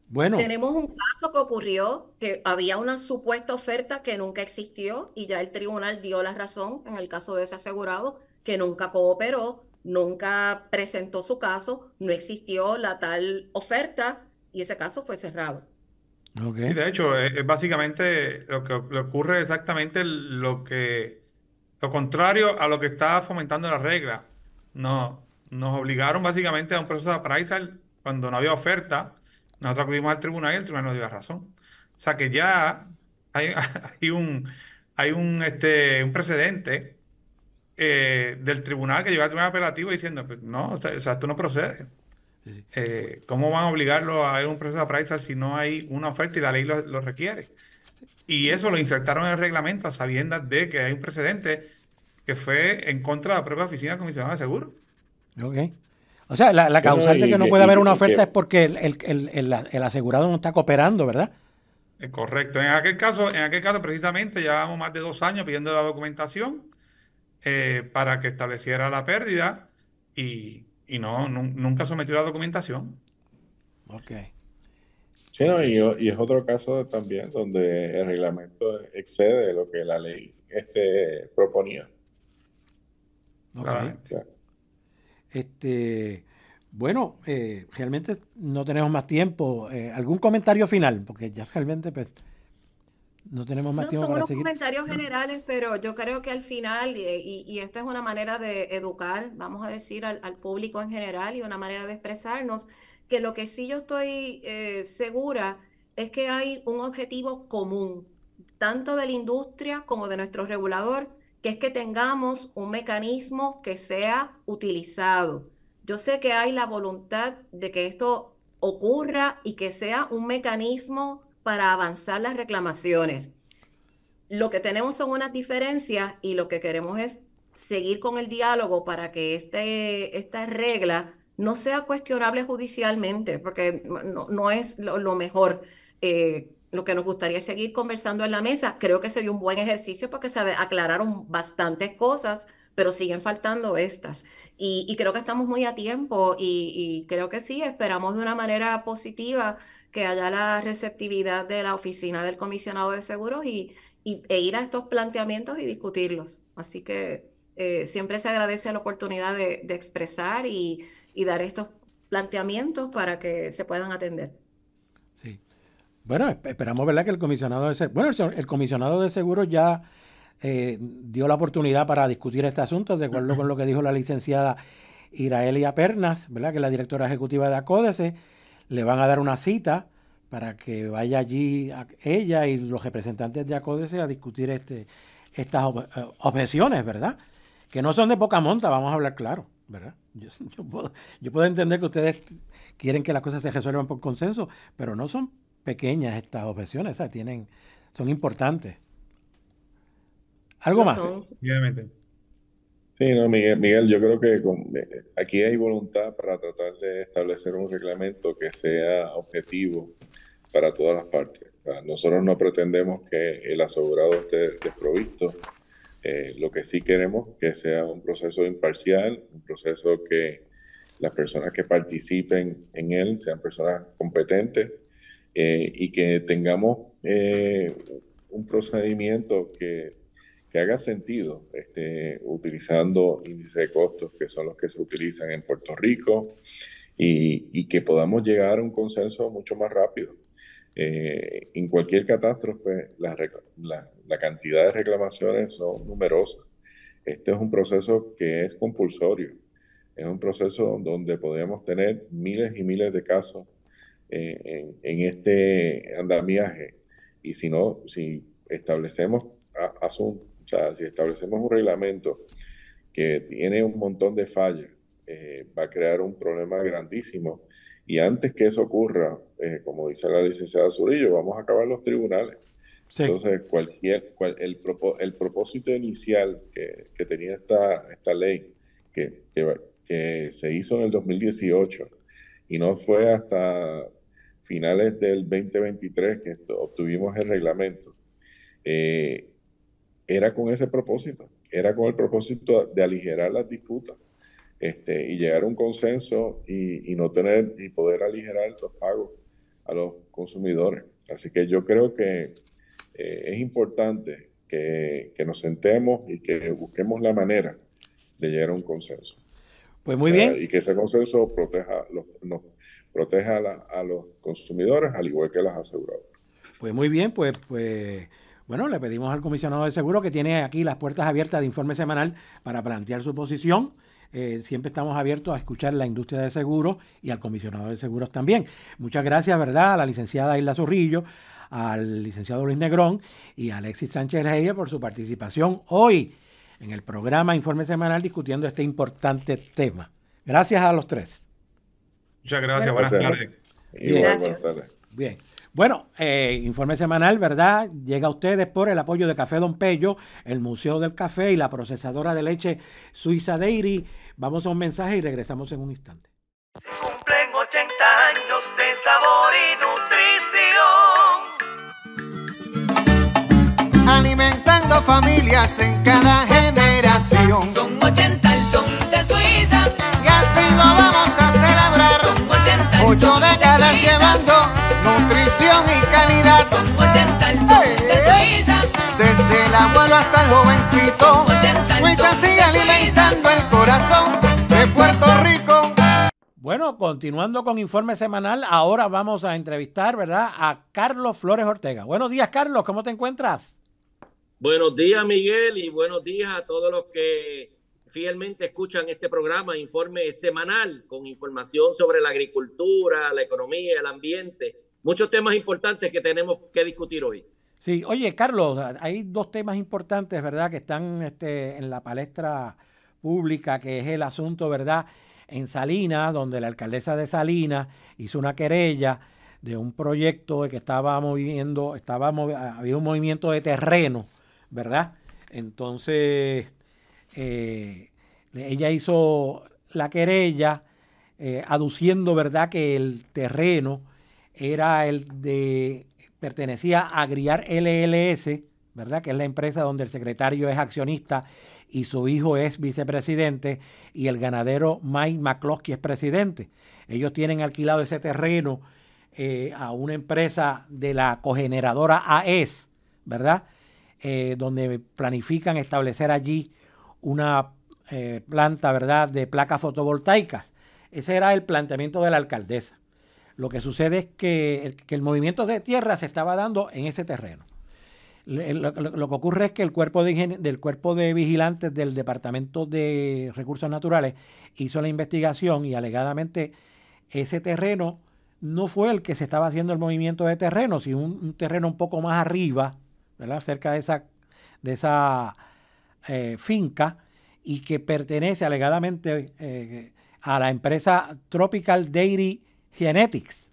Bueno, Tenemos un caso que ocurrió, que había una supuesta oferta que nunca existió y ya el tribunal dio la razón en el caso de ese asegurado, que nunca cooperó, nunca presentó su caso, no existió la tal oferta y ese caso fue cerrado. ok. Y de hecho, es básicamente lo que ocurre exactamente lo contrario a lo que está fomentando la regla. Nos obligaron básicamente a un proceso de appraisal cuando no había oferta. Nosotros acudimos al tribunal y el tribunal nos dio la razón. O sea que ya hay, hay un precedente del tribunal que llegó al tribunal apelativo diciendo, pues, no, o sea, esto no procede. Sí, sí. ¿Cómo van a obligarlo a ir a un proceso de appraisal si no hay una oferta y la ley lo requiere? Y eso lo insertaron en el reglamento a sabiendas de que hay un precedente que fue en contra de la propia oficina del comisionado de seguros. Ok. O sea, la Sí, no, causal de que no puede haber una y oferta es que porque el asegurado no está cooperando, ¿verdad? Correcto. En aquel caso precisamente llevábamos más de 2 años pidiendo la documentación para que estableciera la pérdida y nunca sometió la documentación. Ok, sí, no, ok, y es otro caso también donde el reglamento excede lo que la ley proponía. ok. O Claramente. sea, Bueno, realmente no tenemos más tiempo. ¿Algún comentario final? Porque ya realmente pues, no tenemos más No, tiempo son para unos seguir. comentarios generales, pero yo creo que al final, y esta es una manera de educar, vamos a decir, al público en general y una manera de expresarnos, que lo que sí yo estoy segura es que hay un objetivo común, tanto de la industria como de nuestro regulador, que es que tengamos un mecanismo que sea utilizado. Yo sé que hay la voluntad de que esto ocurra y que sea un mecanismo para avanzar las reclamaciones. Lo que tenemos son unas diferencias y lo que queremos es seguir con el diálogo para que esta regla no sea cuestionable judicialmente, porque no es lo mejor. Lo que nos gustaría es seguir conversando en la mesa. Creo que se dio un buen ejercicio porque se aclararon bastantes cosas, pero siguen faltando estas. Y creo que estamos muy a tiempo y creo que sí, esperamos de una manera positiva que haya la receptividad de la oficina del comisionado de seguros e ir a estos planteamientos y discutirlos. Así que siempre se agradece la oportunidad de expresar y dar estos planteamientos para que se puedan atender. Sí. Bueno, esperamos, ¿verdad? Que el comisionado de seguros, bueno, el comisionado de seguros ya dio la oportunidad para discutir este asunto, de acuerdo con lo que dijo la licenciada Iraelia Pernas, ¿verdad? Que es la directora ejecutiva de ACODESE. Le van a dar una cita para que vaya allí ella y los representantes de ACODESE a discutir estas objeciones, ¿verdad? Que no son de poca monta, vamos a hablar claro, ¿verdad? Yo puedo entender que ustedes quieren que las cosas se resuelvan por consenso, pero no son pequeñas estas objeciones, ¿sabes? Son importantes. ¿Algo Lo más? son. Obviamente. sí, no, Miguel, yo creo que aquí hay voluntad para tratar de establecer un reglamento que sea objetivo para todas las partes. O sea, nosotros no pretendemos que el asegurado esté desprovisto. Lo que sí queremos que sea un proceso imparcial, un proceso que las personas que participen en él sean personas competentes y que tengamos un procedimiento que haga sentido, utilizando índices de costos que son los que se utilizan en Puerto Rico y que podamos llegar a un consenso mucho más rápido. En cualquier catástrofe, la cantidad de reclamaciones son numerosas. Este es un proceso que es compulsorio. Es un proceso donde podemos tener miles y miles de casos en este andamiaje. Y si no, si establecemos o sea, si establecemos un reglamento que tiene un montón de fallas, va a crear un problema grandísimo. Y antes que eso ocurra, como dice la licenciada Zurillo, vamos a acabar los tribunales. Sí, Entonces, el propósito inicial que tenía esta ley, que se hizo en el 2018 y no fue hasta finales del 2023 que obtuvimos el reglamento, era con ese propósito, era con el propósito de aligerar las disputas y llegar a un consenso y no tener y poder aligerar los pagos a los consumidores. Así que yo creo que es importante que nos sentemos y que busquemos la manera de llegar a un consenso. Pues muy bien. Y que ese consenso nos proteja a los consumidores al igual que las aseguradoras. Pues muy bien, pues bueno, le pedimos al comisionado de seguros que tiene aquí las puertas abiertas de Informe Semanal para plantear su posición. Siempre estamos abiertos a escuchar la industria de seguros y al comisionado de seguros también. Muchas gracias, ¿verdad?, a la licenciada Isla Zorrillo, al licenciado Luis Negrón y a Alexis Sánchez Reyes por su participación hoy en el programa Informe Semanal discutiendo este importante tema. Gracias a los tres. Muchas gracias. Buenas tardes. Igual, buenas tardes. Bien. Bueno, Informe Semanal, ¿verdad?, llega a ustedes por el apoyo de Café Don Pello, el Museo del Café y la procesadora de leche Suiza Dairy. Vamos a un mensaje y regresamos en un instante. Cumplen 80 años de sabor y nutrición. Alimentando familias en cada generación. Son 80 el son de Suiza. Y así lo vamos a celebrar. Son 80 el 8 son de décadas Suiza. llevando nutrición y calidad. Son 80 el son de Suiza. Desde el abuelo hasta el jovencito, Suiza sigue alimentando el corazón de Puerto Rico. Bueno, continuando con Informe Semanal, ahora vamos a entrevistar, ¿verdad?, a Carlos Flores Ortega. Buenos días, Carlos, ¿cómo te encuentras? Buenos días, Miguel, y buenos días a todos los que fielmente escuchan este programa, Informe Semanal, con información sobre la agricultura, la economía, el ambiente. Muchos temas importantes que tenemos que discutir hoy. Sí, oye, Carlos, hay dos temas importantes, ¿verdad?, que están en la palestra pública, que es el asunto, ¿verdad?, en Salinas, donde la alcaldesa de Salinas hizo una querella de un proyecto que había un movimiento de terreno, ¿verdad? Entonces, ella hizo la querella aduciendo, ¿verdad?, que el terreno era pertenecía a Agriar LLS, ¿verdad?, que es la empresa donde el secretario es accionista y su hijo es vicepresidente y el ganadero Mike McCloskey es presidente. Ellos tienen alquilado ese terreno a una empresa de la cogeneradora AES, ¿verdad?, donde planifican establecer allí una planta, ¿verdad?, de placas fotovoltaicas. Ese era el planteamiento de la alcaldesa. Lo que sucede es que el movimiento de tierra se estaba dando en ese terreno. Lo que ocurre es que el cuerpo de vigilantes del Departamento de Recursos Naturales hizo la investigación y alegadamente ese terreno no fue el que se estaba haciendo el movimiento de terreno, sino un terreno un poco más arriba, ¿verdad?, cerca de esa finca, y que pertenece alegadamente a la empresa Tropical Dairy Genetics,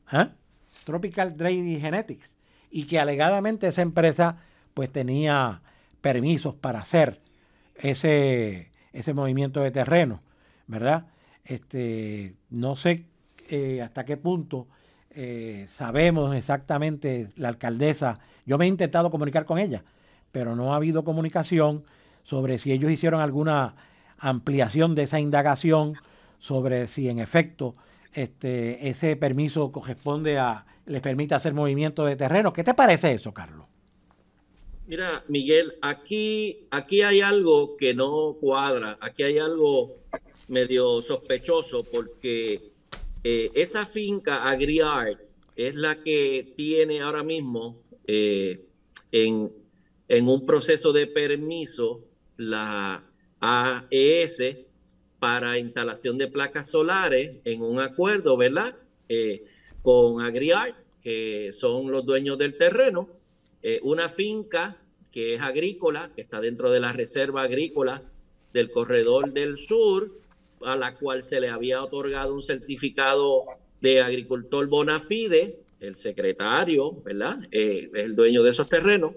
Tropical Dairy Genetics, y que alegadamente esa empresa pues tenía permisos para hacer ese movimiento de terreno, ¿verdad? No sé hasta qué punto sabemos exactamente la alcaldesa. Yo me he intentado comunicar con ella, pero no ha habido comunicación sobre si ellos hicieron alguna ampliación de esa indagación sobre si en efecto ese permiso les permite hacer movimiento de terreno. ¿Qué te parece eso, Carlos? Mira, Miguel, aquí hay algo que no cuadra, aquí hay algo medio sospechoso, porque esa finca AgriArt es la que tiene ahora mismo en un proceso de permiso la AES para instalación de placas solares en un acuerdo, ¿verdad?, con AgriArt, que son los dueños del terreno. Una finca que es agrícola, que está dentro de la reserva agrícola del Corredor del Sur, a la cual se le había otorgado un certificado de agricultor bona fide, el secretario, ¿verdad?, es el dueño de esos terrenos.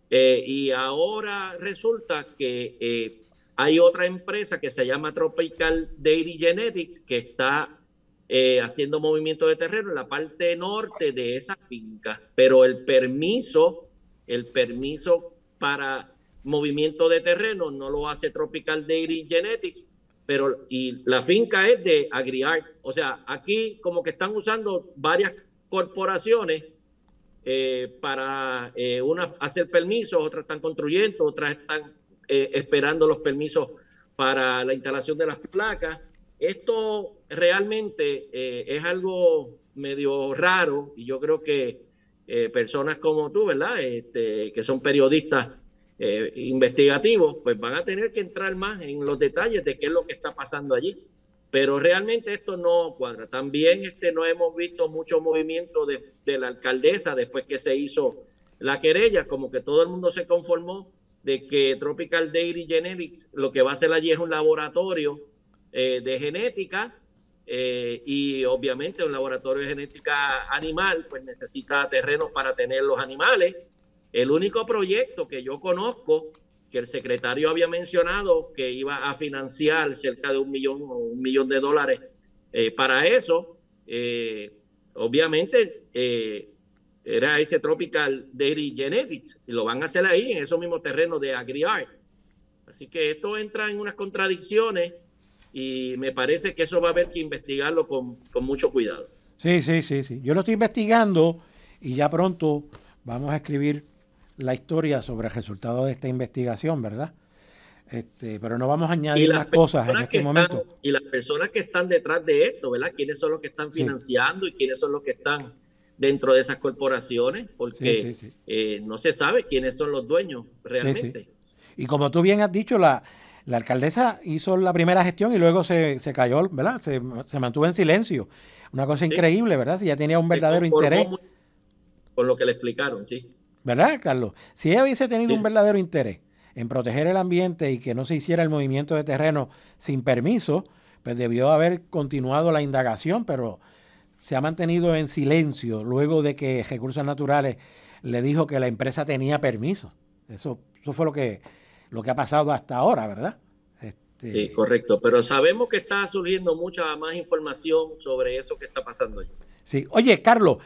Y ahora resulta que hay otra empresa que se llama Tropical Dairy Genetics que está haciendo movimiento de terreno en la parte norte de esa finca, pero el permiso para movimiento de terreno, no lo hace Tropical Dairy Genetics, y la finca es de AgriArt. O sea, aquí como que están usando varias corporaciones para unas hacer permisos, otras están construyendo, otras están esperando los permisos para la instalación de las placas. Esto realmente es algo medio raro, y yo creo que personas como tú, ¿verdad? Que son periodistas investigativos, pues van a tener que entrar más en los detalles de qué es lo que está pasando allí. Pero realmente esto no cuadra. También no hemos visto mucho movimiento de la alcaldesa después que se hizo la querella, como que todo el mundo se conformó de que Tropical Dairy Genetics lo que va a hacer allí es un laboratorio de genética, y obviamente un laboratorio de genética animal pues necesita terrenos para tener los animales. El único proyecto que yo conozco que el secretario había mencionado que iba a financiar cerca de $1 millón para eso, obviamente era ese Tropical Dairy Genetics, y lo van a hacer ahí en esos mismos terrenos de AgriArt. Así que esto entra en unas contradicciones, y me parece que eso va a haber que investigarlo con mucho cuidado. Sí. Yo lo estoy investigando y ya pronto vamos a escribir la historia sobre el resultado de esta investigación, ¿verdad? Pero no vamos a añadir más cosas en este momento. Y las personas que están detrás de esto, ¿verdad? ¿Quiénes son los que están financiando y quiénes son los que están dentro de esas corporaciones? Porque no se sabe quiénes son los dueños realmente. Sí. Y como tú bien has dicho, la alcaldesa hizo la primera gestión y luego se cayó, ¿verdad? Se mantuvo en silencio. Una cosa increíble, ¿verdad? Si ya tenía un verdadero interés. Por lo que le explicaron, sí. ¿Verdad, Carlos? Si ella hubiese tenido un verdadero interés en proteger el ambiente y que no se hiciera el movimiento de terreno sin permiso, pues debió haber continuado la indagación, pero se ha mantenido en silencio luego de que Recursos Naturales le dijo que la empresa tenía permiso. Eso fue lo que ha pasado hasta ahora, ¿verdad? Sí, correcto. Pero sabemos que está surgiendo mucha más información sobre eso que está pasando allí. Sí. Oye, Carlos,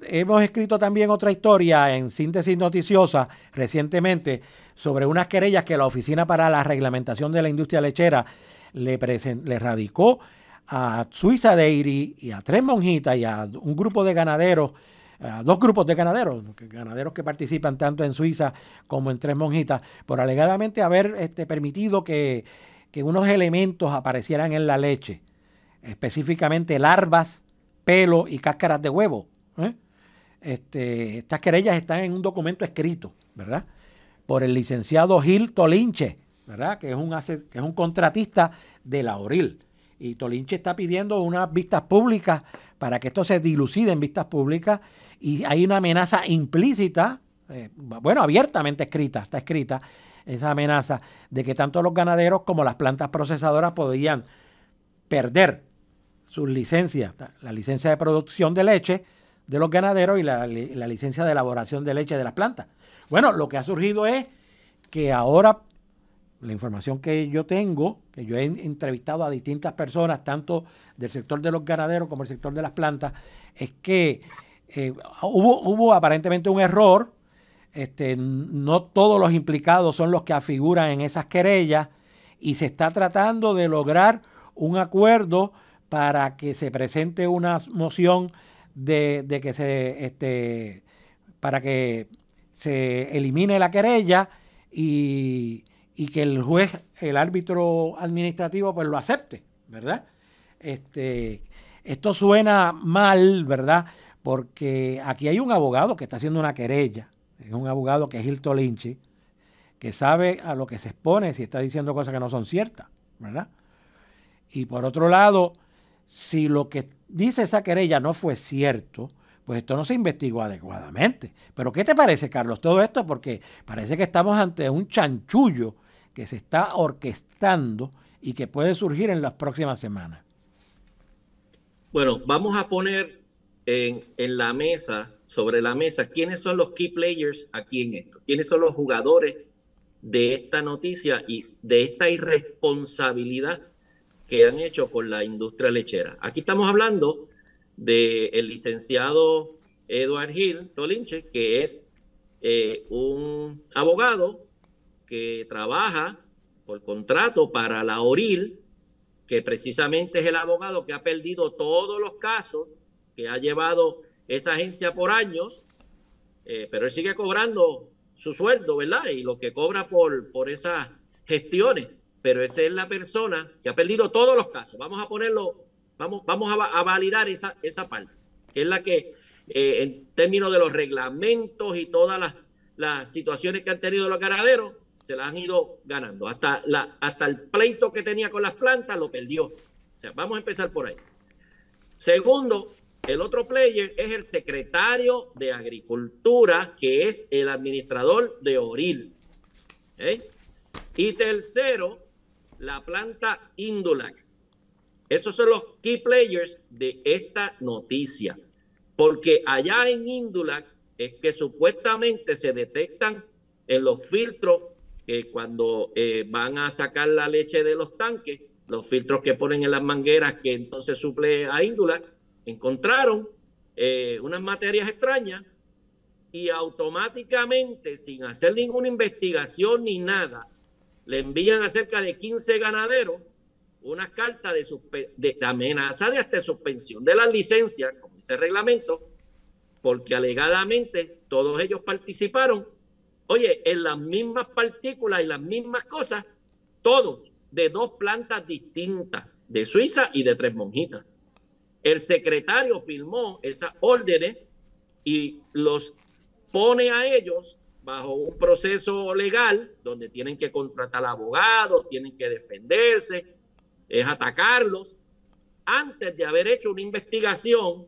hemos escrito también otra historia en Síntesis Noticiosa recientemente sobre unas querellas que la Oficina para la Reglamentación de la Industria Lechera le radicó a Suiza Dairy y a Tres Monjitas y a un grupo de ganaderos, a dos grupos de ganaderos que participan tanto en Suiza como en Tres Monjitas, por alegadamente haber permitido que unos elementos aparecieran en la leche, específicamente larvas, pelo y cáscaras de huevo. Estas querellas están en un documento escrito, ¿verdad? Por el licenciado Gil Tolinche, ¿verdad? Que es un contratista de la ORIL. Y Tolinche está pidiendo unas vistas públicas para que esto se dilucide en vistas públicas, y hay una amenaza implícita, abiertamente está escrita esa amenaza de que tanto los ganaderos como las plantas procesadoras podrían perder sus licencias, la licencia de producción de leche de los ganaderos y la licencia de elaboración de leche de las plantas. Bueno, lo que ha surgido es que ahora, la información que yo tengo, que yo he entrevistado a distintas personas, tanto del sector de los ganaderos como del sector de las plantas, es que hubo aparentemente un error. No todos los implicados son los que figuran en esas querellas, y se está tratando de lograr un acuerdo para que se presente una moción para que se elimine la querella y que el juez, el árbitro administrativo, pues lo acepte, ¿verdad? Esto suena mal, ¿verdad? Porque aquí hay un abogado que está haciendo una querella, es un abogado que es Gil Tolinche, que sabe a lo que se expone si está diciendo cosas que no son ciertas, ¿verdad? Y por otro lado, si lo que dice esa querella no fue cierto, pues esto no se investigó adecuadamente. Pero ¿qué te parece, Carlos, todo esto? Porque parece que estamos ante un chanchullo que se está orquestando y que puede surgir en las próximas semanas. Bueno, vamos a poner en la mesa, sobre la mesa, quiénes son los key players aquí en esto, quiénes son los jugadores de esta noticia y de esta irresponsabilidad que han hecho con la industria lechera. Aquí estamos hablando del licenciado Edward Gil Tolinche, que es un abogado que trabaja por contrato para la ORIL, que precisamente es el abogado que ha perdido todos los casos que ha llevado esa agencia por años, pero él sigue cobrando su sueldo, ¿verdad? Y lo que cobra por esas gestiones, pero esa es la persona que ha perdido todos los casos. Vamos a ponerlo, vamos a validar esa parte, que es la que en términos de los reglamentos y todas las situaciones que han tenido los ganaderos, se las han ido ganando. Hasta el pleito que tenía con las plantas lo perdió. O sea, vamos a empezar por ahí. Segundo, el otro player es el secretario de Agricultura, que es el administrador de ORIL. Y tercero, la planta Indulac. Esos son los key players de esta noticia. Porque allá en Indulac es que supuestamente se detectan en los filtros cuando van a sacar la leche de los tanques, los filtros que ponen en las mangueras que entonces suple a Indulac, encontraron unas materias extrañas y automáticamente, sin hacer ninguna investigación ni nada, le envían a cerca de 15 ganaderos unas cartas de amenaza de hasta suspensión de las licencias, como dice el reglamento, porque alegadamente todos ellos participaron, oye, en las mismas partículas y las mismas cosas, todos de dos plantas distintas, de Suiza y de Tres Monjitas. El secretario firmó esas órdenes y los pone a ellos bajo un proceso legal donde tienen que contratar abogados, tienen que defenderse, es atacarlos, antes de haber hecho una investigación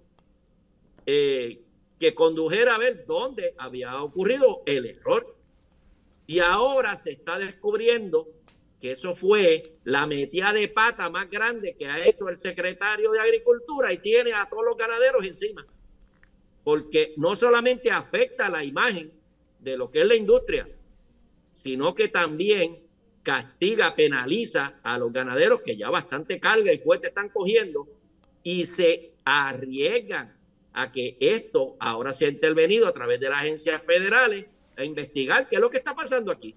que condujera a ver dónde había ocurrido el error. Y ahora se está descubriendo que eso fue la metida de pata más grande que ha hecho el secretario de Agricultura y tiene a todos los ganaderos encima. Porque no solamente afecta la imagen de lo que es la industria, sino que también castiga, penaliza a los ganaderos que ya bastante carga y fuerte están cogiendo y se arriesgan a que esto ahora se ha intervenido a través de las agencias federales a investigar qué es lo que está pasando aquí.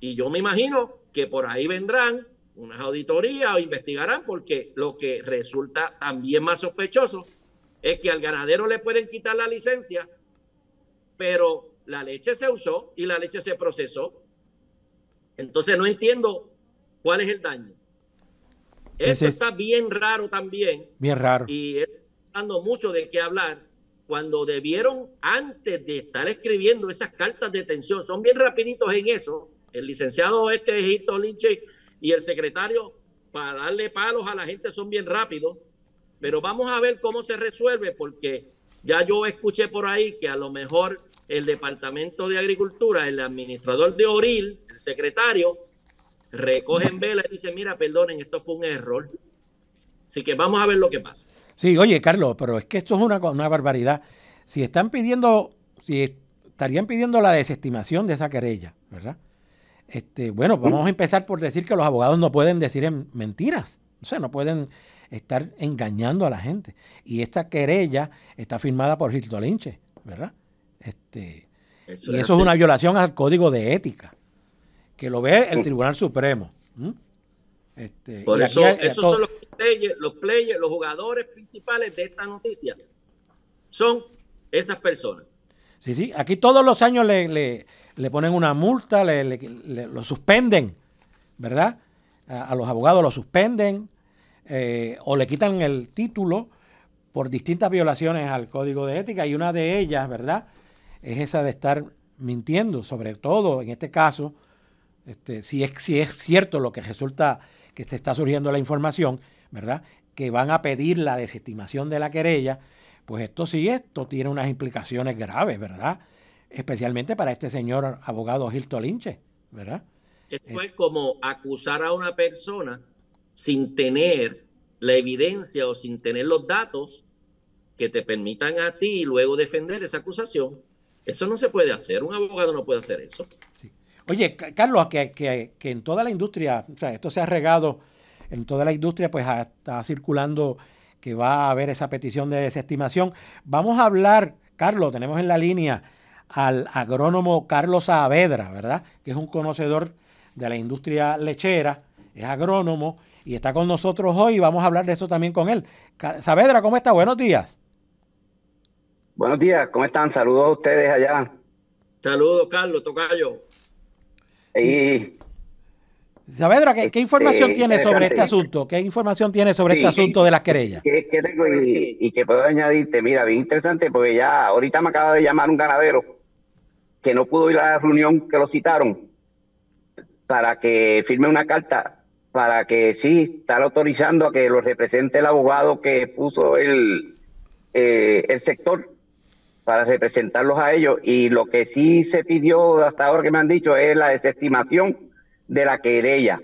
Y yo me imagino que por ahí vendrán unas auditorías o investigarán, porque lo que resulta también más sospechoso es que al ganadero le pueden quitar la licencia, pero la leche se usó y la leche se procesó. Entonces no entiendo cuál es el daño. Eso está bien raro también. Bien raro. Y está dando mucho de qué hablar, cuando debieron, antes de estar escribiendo esas cartas de detención, son bien rapiditos en eso, el licenciado Hilton Lynch y el secretario, para darle palos a la gente, son bien rápidos, pero vamos a ver cómo se resuelve, porque ya yo escuché por ahí que a lo mejor el Departamento de Agricultura, el administrador de ORIL, el secretario, recoge en vela y dice, mira, perdonen, esto fue un error. Así que vamos a ver lo que pasa. Sí, oye, Carlos, pero es que esto es una barbaridad. Si estarían pidiendo la desestimación de esa querella, ¿verdad? Bueno, vamos a empezar por decir que los abogados no pueden decir mentiras. O sea, no pueden estar engañando a la gente. Y esta querella está firmada por Hilton Lynch, ¿verdad? Y eso es una violación al Código de Ética, que lo ve el Tribunal Supremo. Por eso, esos son los players, los jugadores principales de esta noticia. Son esas personas. Sí, sí. Aquí todos los años le ponen una multa, lo suspenden, ¿verdad? A los abogados lo suspenden o le quitan el título por distintas violaciones al Código de Ética, y una de ellas, ¿verdad?, es esa de estar mintiendo, sobre todo en este caso, si es cierto lo que resulta que te está surgiendo la información, ¿verdad?, que van a pedir la desestimación de la querella, pues esto tiene unas implicaciones graves, ¿verdad?, especialmente para este señor abogado Hilton Lynch, ¿verdad? Esto es como acusar a una persona sin tener la evidencia o sin tener los datos que te permitan a ti luego defender esa acusación. Eso no se puede hacer, un abogado no puede hacer eso. Sí. Oye, Carlos, que en toda la industria, o sea, esto se ha regado en toda la industria, pues está circulando que va a haber esa petición de desestimación. Vamos a hablar, Carlos, tenemos en la línea al agrónomo Carlos Saavedra, ¿verdad? Que es un conocedor de la industria lechera, es agrónomo y está con nosotros hoy y vamos a hablar de eso también con él. Saavedra, ¿cómo está? Buenos días. Buenos días, ¿cómo están? Saludos a ustedes allá. Saludos, Carlos, tocayo. Y, Saavedra, ¿qué información tiene sobre este asunto? ¿Qué información tiene sobre este asunto de las querellas? ¿Qué tengo y que puedo añadirte? Mira, bien interesante, porque ya ahorita me acaba de llamar un ganadero que no pudo ir a la reunión que lo citaron para que firme una carta para que sí, estar autorizando a que lo represente el abogado que puso el sector para representarlos a ellos. Y lo que sí se pidió hasta ahora que me han dicho es la desestimación de la querella.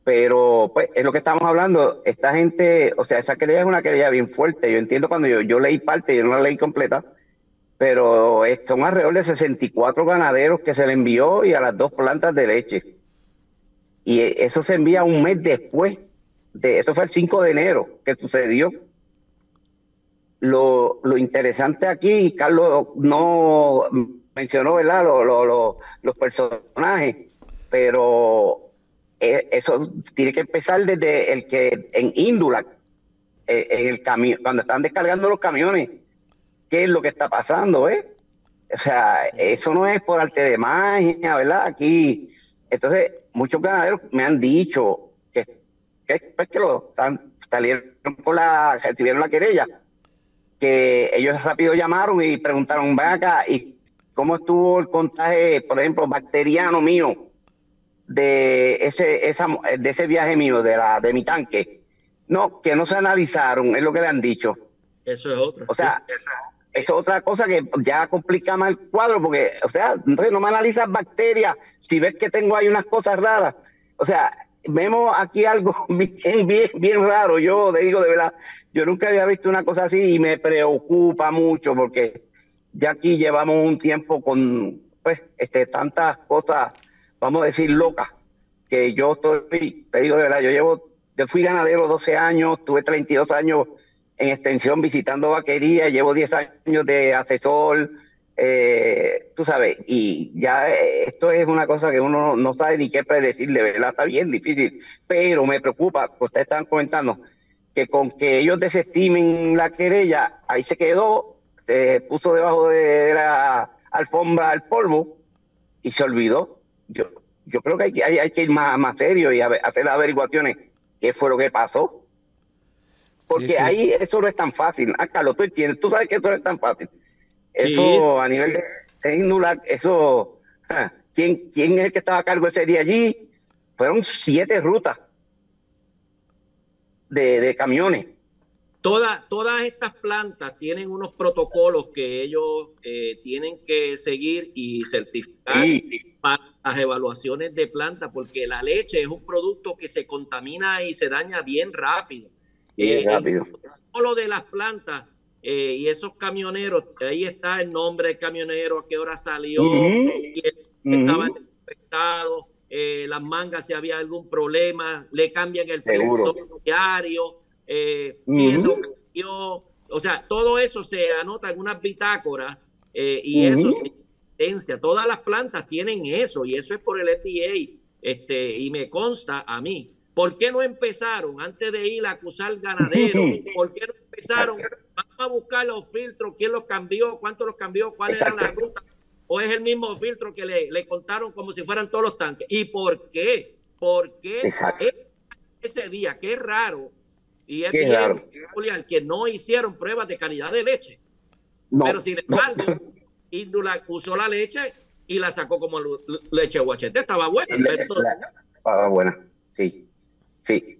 Pero pues es lo que estamos hablando. Esta gente, o sea, esa querella es una querella bien fuerte. Yo entiendo cuando yo leí parte, yo no la leí completa, pero son alrededor de 64 ganaderos que se le envió y a las 2 plantas de leche. Y eso se envía un mes después. Eso fue el 5 de enero que sucedió. Lo interesante aquí, Carlos no mencionó, ¿verdad?, los personajes, pero eso tiene que empezar desde el que en Índula, en el camión, cuando están descargando los camiones, ¿qué es lo que está pasando, O sea, eso no es por arte de magia, ¿verdad? Aquí, entonces, muchos ganaderos me han dicho que recibieron la querella, que ellos rápido llamaron y preguntaron, ven acá, ¿y cómo estuvo el contagio, por ejemplo, bacteriano mío de ese viaje mío, de mi tanque? No, que no se analizaron, es lo que le han dicho. Eso es otra. O sea, sí, eso es otra cosa que ya complica más el cuadro, porque, o sea, no me analizas bacterias, si ves que tengo ahí unas cosas raras. O sea, vemos aquí algo bien raro. Yo te digo de verdad, yo nunca había visto una cosa así y me preocupa mucho porque ya aquí llevamos un tiempo con pues tantas cosas, vamos a decir, locas, que yo te digo de verdad, yo fui ganadero 12 años, tuve 32 años en extensión visitando vaquerías, llevo 10 años de asesor, tú sabes, y ya esto es una cosa que uno no sabe ni qué predecir, de verdad está bien difícil, pero me preocupa, ustedes están comentando, que con que ellos desestimen la querella, ahí se quedó, puso debajo de la alfombra el polvo y se olvidó. Yo creo que hay que ir más serio y hacer las averiguaciones, qué fue lo que pasó. Porque sí. Ahí eso no es tan fácil. Carlos, tú entiendes, tú sabes que eso no es tan fácil. Eso sí. A nivel de Índula, eso, ¿quién es el que estaba a cargo ese día allí? Fueron 7 rutas de camiones. Todas estas plantas tienen unos protocolos que ellos tienen que seguir y certificar para las evaluaciones de planta, porque la leche es un producto que se contamina y se daña bien rápido. Rápido. Lo de las plantas y esos camioneros, ahí está el nombre del camionero, a qué hora salió, si estaba infectado, las mangas, si había algún problema, le cambian el filtro diario, quién lo cambió, o sea, todo eso se anota en unas bitácoras y eso se evidencia. Todas las plantas tienen eso y eso es por el FDA, y me consta a mí. ¿Por qué no empezaron antes de ir a acusar ganaderos? ¿Por qué no empezaron? Vamos a buscar los filtros, quién los cambió, cuánto los cambió, cuál era la ruta, o es el mismo filtro que le contaron como si fueran todos los tanques. ¿Y por qué? ¿Por qué ese día? Qué raro. Y es bien peculiar que no hicieron pruebas de calidad de leche. No, pero sin embargo, Índula usó la leche y la sacó como leche guachete. Estaba buena. Estaba buena, sí. Sí.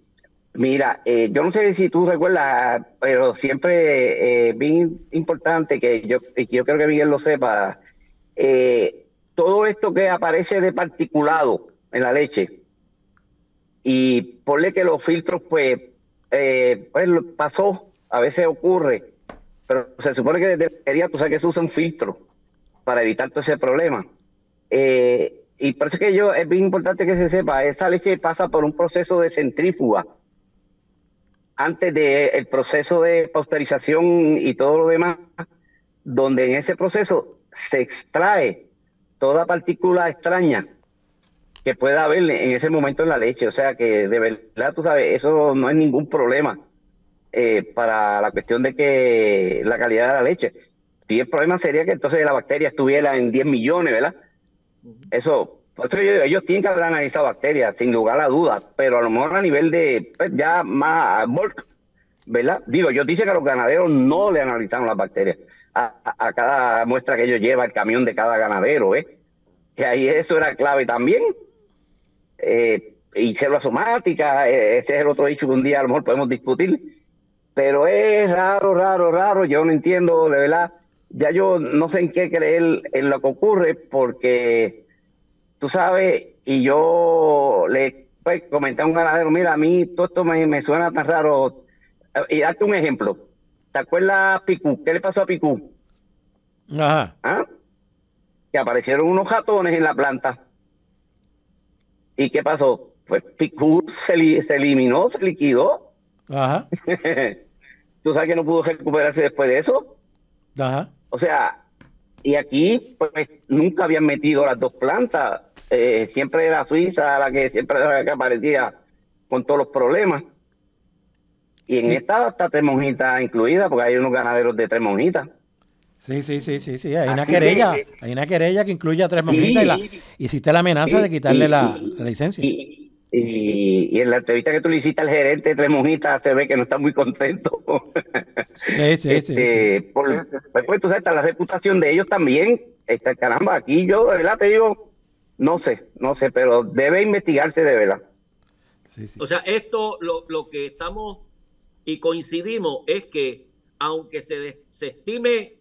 Mira, yo no sé si tú recuerdas, pero siempre bien importante que yo creo que Miguel lo sepa, todo esto que aparece de particulado en la leche y ponle que los filtros pues pasó, a veces ocurre, pero se supone que desde la lechería tú sabes que se usa un filtro para evitar todo ese problema. Y por eso es que es bien importante que se sepa, esa leche pasa por un proceso de centrífuga antes del proceso de pasteurización y todo lo demás donde en ese proceso se extrae toda partícula extraña que pueda haber en ese momento en la leche. O sea que de verdad, tú sabes, eso no es ningún problema para la cuestión de que la calidad de la leche. Y el problema sería que entonces la bacteria estuviera en 10 millones, ¿verdad? Eso, por eso yo digo, ellos tienen que haber analizado bacterias, sin lugar a dudas, pero a lo mejor a nivel de, pues, ya más bulk, ¿verdad? Digo, ellos dicen que a los ganaderos no le analizaron las bacterias a cada muestra que ellos llevan, el camión de cada ganadero, que ahí eso era clave también. Y célula somática, ese es el otro hecho que un día a lo mejor podemos discutir, pero es raro, yo no entiendo, de verdad, ya yo no sé en qué creer en lo que ocurre, porque tú sabes, y yo le comenté a un ganadero, mira, a mí todo esto me suena tan raro, y darte un ejemplo, ¿te acuerdas Picú? ¿Qué le pasó a Picú? Ajá. ¿Ah? Que aparecieron unos ratones en la planta. ¿Y qué pasó? Pues Picú se eliminó, se liquidó. Ajá. ¿Tú sabes que no pudo recuperarse después de eso? Ajá. O sea, y aquí pues nunca habían metido las dos plantas. Siempre era Suiza la que siempre era la que aparecía con todos los problemas. Y en esta está Tres Monjitas incluida, porque hay unos ganaderos de Tres Monjitas. Sí. Hay una querella que incluye a Tres Monjitas y hiciste la amenaza de quitarle la licencia. Y en la entrevista que tú le hiciste al gerente de Tres Monjitas se ve que no está muy contento. Sí. Pues tú sabes, la reputación de ellos también. Caramba, aquí yo de verdad te digo, no sé, pero debe investigarse de verdad. Sí. O sea, esto lo que estamos y coincidimos es que aunque se estime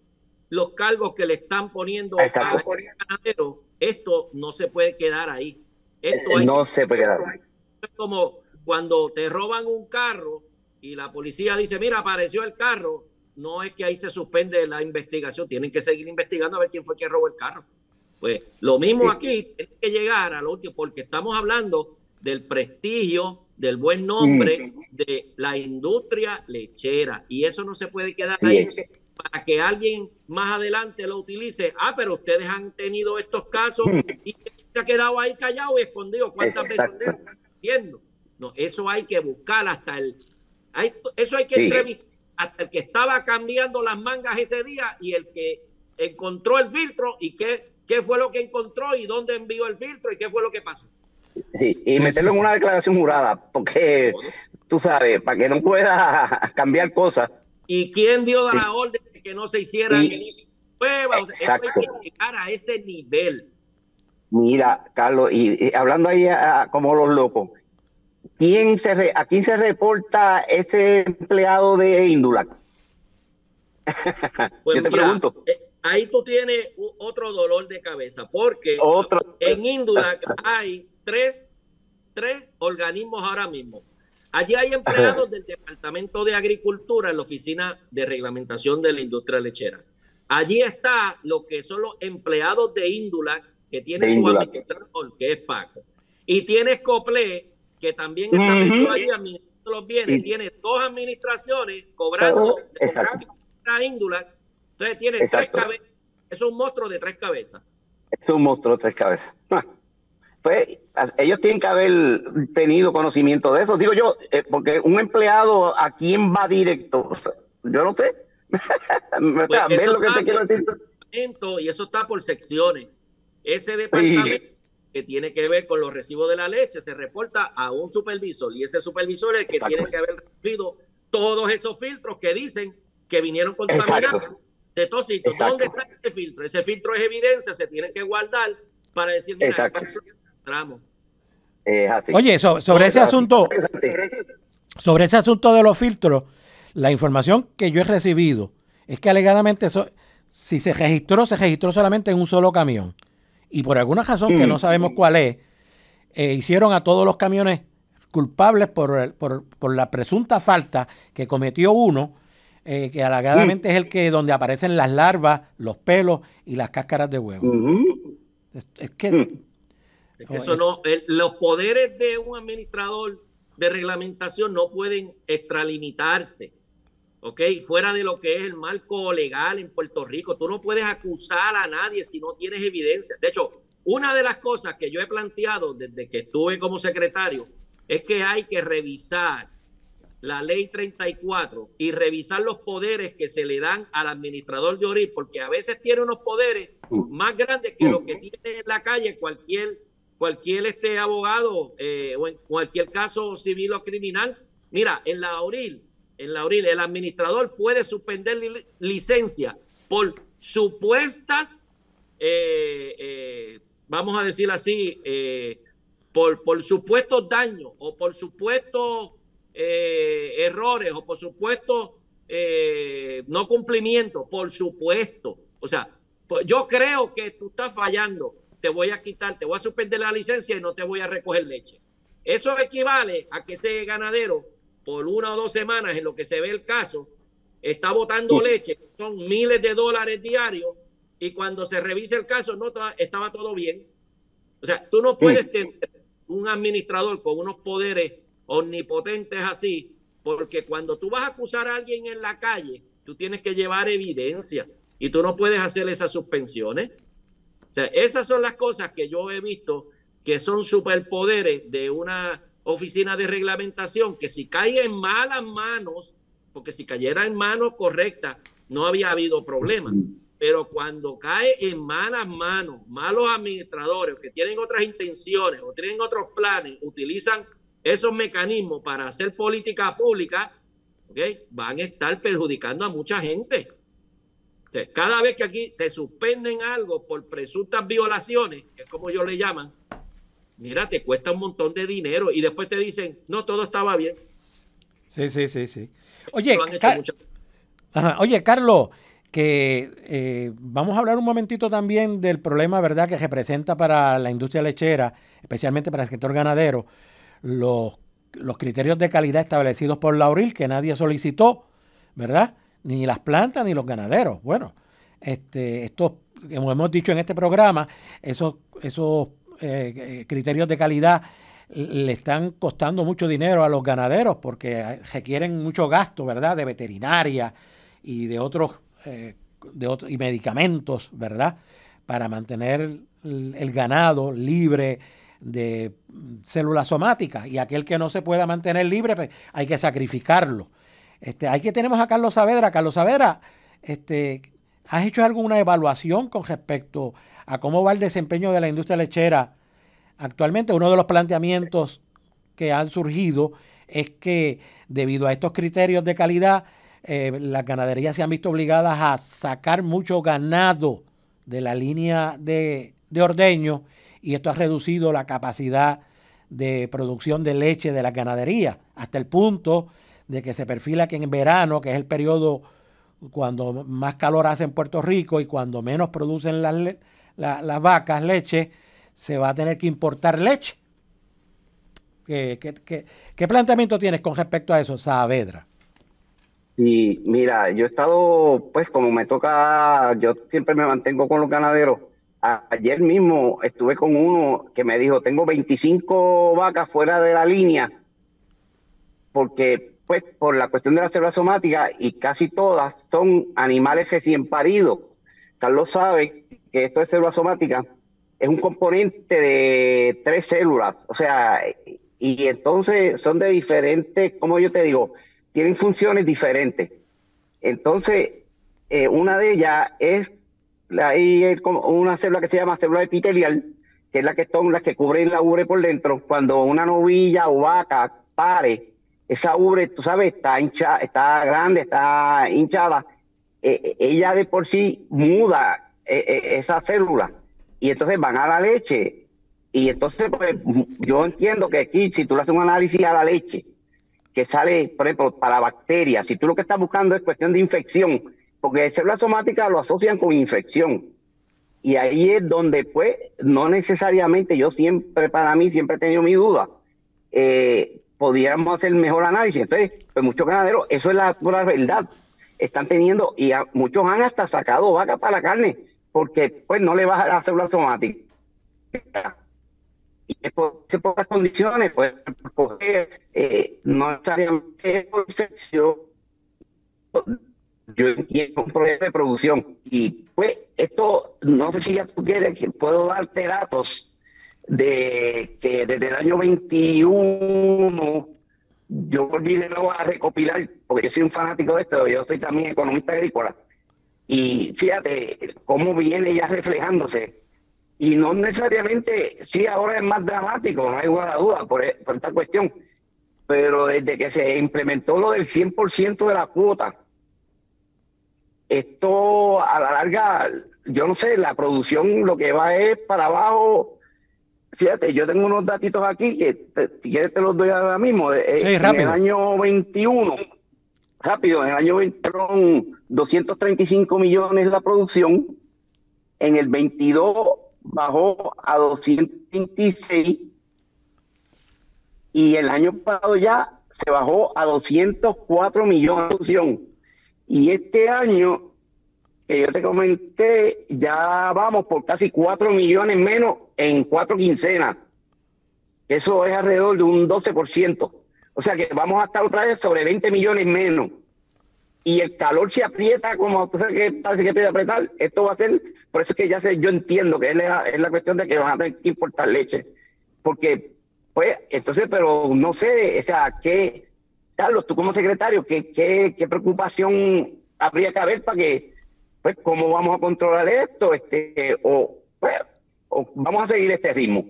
los cargos que le están poniendo a ganadero, esto no se puede quedar ahí. Esto no se puede quedar ahí. Es como cuando te roban un carro y la policía dice, mira, apareció el carro, no es que ahí se suspende la investigación, tienen que seguir investigando a ver quién fue quien robó el carro. Pues lo mismo aquí, tiene que llegar a lo último, porque estamos hablando del prestigio, del buen nombre de la industria lechera, y eso no se puede quedar ahí para que alguien más adelante lo utilice. Pero ustedes han tenido estos casos y se ha quedado ahí callado y escondido. ¿Cuántas veces están viendo? No, eso hay que buscar eso hay que entrevistar hasta el que estaba cambiando las mangas ese día y el que encontró el filtro y qué fue lo que encontró y dónde envió el filtro y qué fue lo que pasó. Y meterlo en una declaración jurada, porque tú sabes, para que no pueda cambiar cosas. ¿Y quién dio la orden de que no se hicieran pruebas? O sea, eso hay que llegar a ese nivel. Mira, Carlos, y hablando ahí como los locos, ¿a quién se reporta ese empleado de Indulac? Pues yo te pregunto. Ahí tú tienes otro dolor de cabeza, porque en Indulac hay tres organismos ahora mismo. Allí hay empleados del Departamento de Agricultura en la Oficina de Reglamentación de la Industria Lechera. Allí está lo que son los empleados de Indulac, que tiene su administrador, que es Paco. Y tienes Cople, que también está metido allí administrando los bienes. Tiene dos administraciones cobrando a Indulac. Entonces tiene tres cabezas. Es un monstruo de tres cabezas. Es un monstruo de tres cabezas. Pues ellos tienen que haber tenido conocimiento de eso. Digo yo, porque un empleado, ¿a quién va directo? Yo no sé. Pues ¿ves lo que te quiero decir? Y eso está por secciones. Ese departamento que tiene que ver con los recibos de la leche se reporta a un supervisor y ese supervisor es el que tiene que haber recibido todos esos filtros que dicen que vinieron contaminados de todos sitios. ¿Dónde está ese filtro? Ese filtro es evidencia, se tiene que guardar para decir, mira, oye, sobre ese asunto de los filtros, la información que yo he recibido es que alegadamente si se registró solamente en un solo camión y por alguna razón que no sabemos cuál es, hicieron a todos los camiones culpables por la presunta falta que cometió uno, que alegadamente es el que donde aparecen las larvas, los pelos y las cáscaras de huevo. Es que eso no, los poderes de un administrador de reglamentación no pueden extralimitarse. ¿ok? Fuera de lo que es el marco legal en Puerto Rico. Tú no puedes acusar a nadie si no tienes evidencia. De hecho, una de las cosas que yo he planteado desde que estuve como secretario es que hay que revisar la ley 34 y revisar los poderes que se le dan al administrador de ORIL, porque a veces tiene unos poderes más grandes que lo que tiene en la calle cualquier abogado o en cualquier caso civil o criminal. Mira, en la ORIL el administrador puede suspender licencia por supuestas, vamos a decir así, por supuestos daños o por supuestos errores o por supuesto no cumplimiento, por supuesto. O sea, pues yo creo que tú estás fallando, te voy a quitar, te voy a suspender la licencia y no te voy a recoger leche. Eso equivale a que ese ganadero por 1 o 2 semanas en lo que se ve el caso está botando leche, son miles de dólares diarios, y cuando se revisa el caso no estaba todo bien. O sea, tú no puedes tener un administrador con unos poderes omnipotentes así, porque cuando tú vas a acusar a alguien en la calle, tú tienes que llevar evidencia y tú no puedes hacer esas suspensiones. O sea, esas son las cosas que yo he visto que son superpoderes de una oficina de reglamentación, que si cae en malas manos, porque si cayera en manos correctas no había habido problema, pero cuando cae en malas manos, malos administradores que tienen otras intenciones o tienen otros planes, utilizan esos mecanismos para hacer política pública, ¿okay?, van a estar perjudicando a mucha gente. O sea, cada vez que aquí se suspenden algo por presuntas violaciones, que es como ellos le llaman, mira, te cuesta un montón de dinero y después te dicen, no, todo estaba bien. Sí. Oye, Oye, Carlos, que vamos a hablar un momentito también del problema, ¿verdad?, que representa para la industria lechera, especialmente para el sector ganadero, los criterios de calidad establecidos por la ORIL, que nadie solicitó, ¿verdad?, ni las plantas ni los ganaderos. Bueno, estos, como hemos dicho en este programa, esos criterios de calidad le están costando mucho dinero a los ganaderos porque requieren mucho gasto, ¿verdad?, de veterinaria y de otros y medicamentos, ¿verdad?, para mantener el ganado libre de células somáticas, y aquel que no se pueda mantener libre, pues hay que sacrificarlo. Aquí tenemos a Carlos Saavedra. Carlos Saavedra, ¿has hecho alguna evaluación con respecto a cómo va el desempeño de la industria lechera actualmente? Uno de los planteamientos que han surgido es que debido a estos criterios de calidad, las ganaderías se han visto obligadas a sacar mucho ganado de la línea de ordeño, y esto ha reducido la capacidad de producción de leche de las ganaderías, hasta el punto de que se perfila que en verano, que es el periodo cuando más calor hace en Puerto Rico y cuando menos producen las vacas leche, se va a tener que importar leche. ¿Qué planteamiento tienes con respecto a eso, Saavedra? Y mira, yo he estado, pues como me toca, yo siempre me mantengo con los ganaderos. Ayer mismo estuve con uno que me dijo, tengo 25 vacas fuera de la línea, porque pues por la cuestión de la célula somática, y casi todas son animales recién paridos. Carlos sabe que esto de célula somática es un componente de 3 células, o sea, y entonces son de diferentes, como yo te digo, tienen funciones diferentes. Entonces, una de ellas es una célula que se llama célula epitelial, que es la que son las que cubren la ubre por dentro. Cuando una novilla o vaca pare, esa ubre, tú sabes, está grande, está hinchada, ella de por sí muda esa célula, y entonces van a la leche. Y entonces, pues, yo entiendo que aquí, si tú le haces un análisis a la leche, que sale, por ejemplo, para bacterias, si tú lo que estás buscando es cuestión de infección, porque células somáticas lo asocian con infección, y ahí es donde, pues, no necesariamente, yo siempre, para mí, siempre he tenido mi duda, podríamos hacer mejor análisis. Entonces, pues muchos ganaderos, eso es la pura verdad, están teniendo, y muchos han hasta sacado vacas para la carne, porque pues no le baja la célula somática. Y por pocas condiciones, pues, no necesariamente por infección, yo entiendo un proyecto de producción. Y pues esto, no sé si ya tú quieres, que puedo darte datos de que desde el año 21 yo volví de nuevo a recopilar, porque yo soy un fanático de esto, yo soy también economista agrícola, y fíjate cómo viene ya reflejándose, y no necesariamente, sí ahora es más dramático, no hay ninguna duda por esta cuestión, pero desde que se implementó lo del 100% de la cuota, esto a la larga, yo no sé, la producción lo que va es para abajo. Fíjate, yo tengo unos datitos aquí que si quieres te los doy ahora mismo. Sí, en rápido. el año 21, rápido, en el año 20 fueron 235 millones la producción, en el 22 bajó a 226 y el año pasado ya se bajó a 204 millones de producción. Y este año, que yo te comenté, ya vamos por casi 4 millones menos en 4 quincenas. Eso es alrededor de un 12%. O sea que vamos a estar otra vez sobre 20 millones menos. Y el calor se aprieta como tú sabes que parece que puede apretar. Esto va a ser, por eso es que ya sé, yo entiendo que es la cuestión de que van a tener que importar leche. Porque, pues, entonces, pero no sé, o sea, Carlos, tú como secretario, ¿qué preocupación habría que haber para que, pues, cómo vamos a controlar esto? O vamos a seguir este ritmo.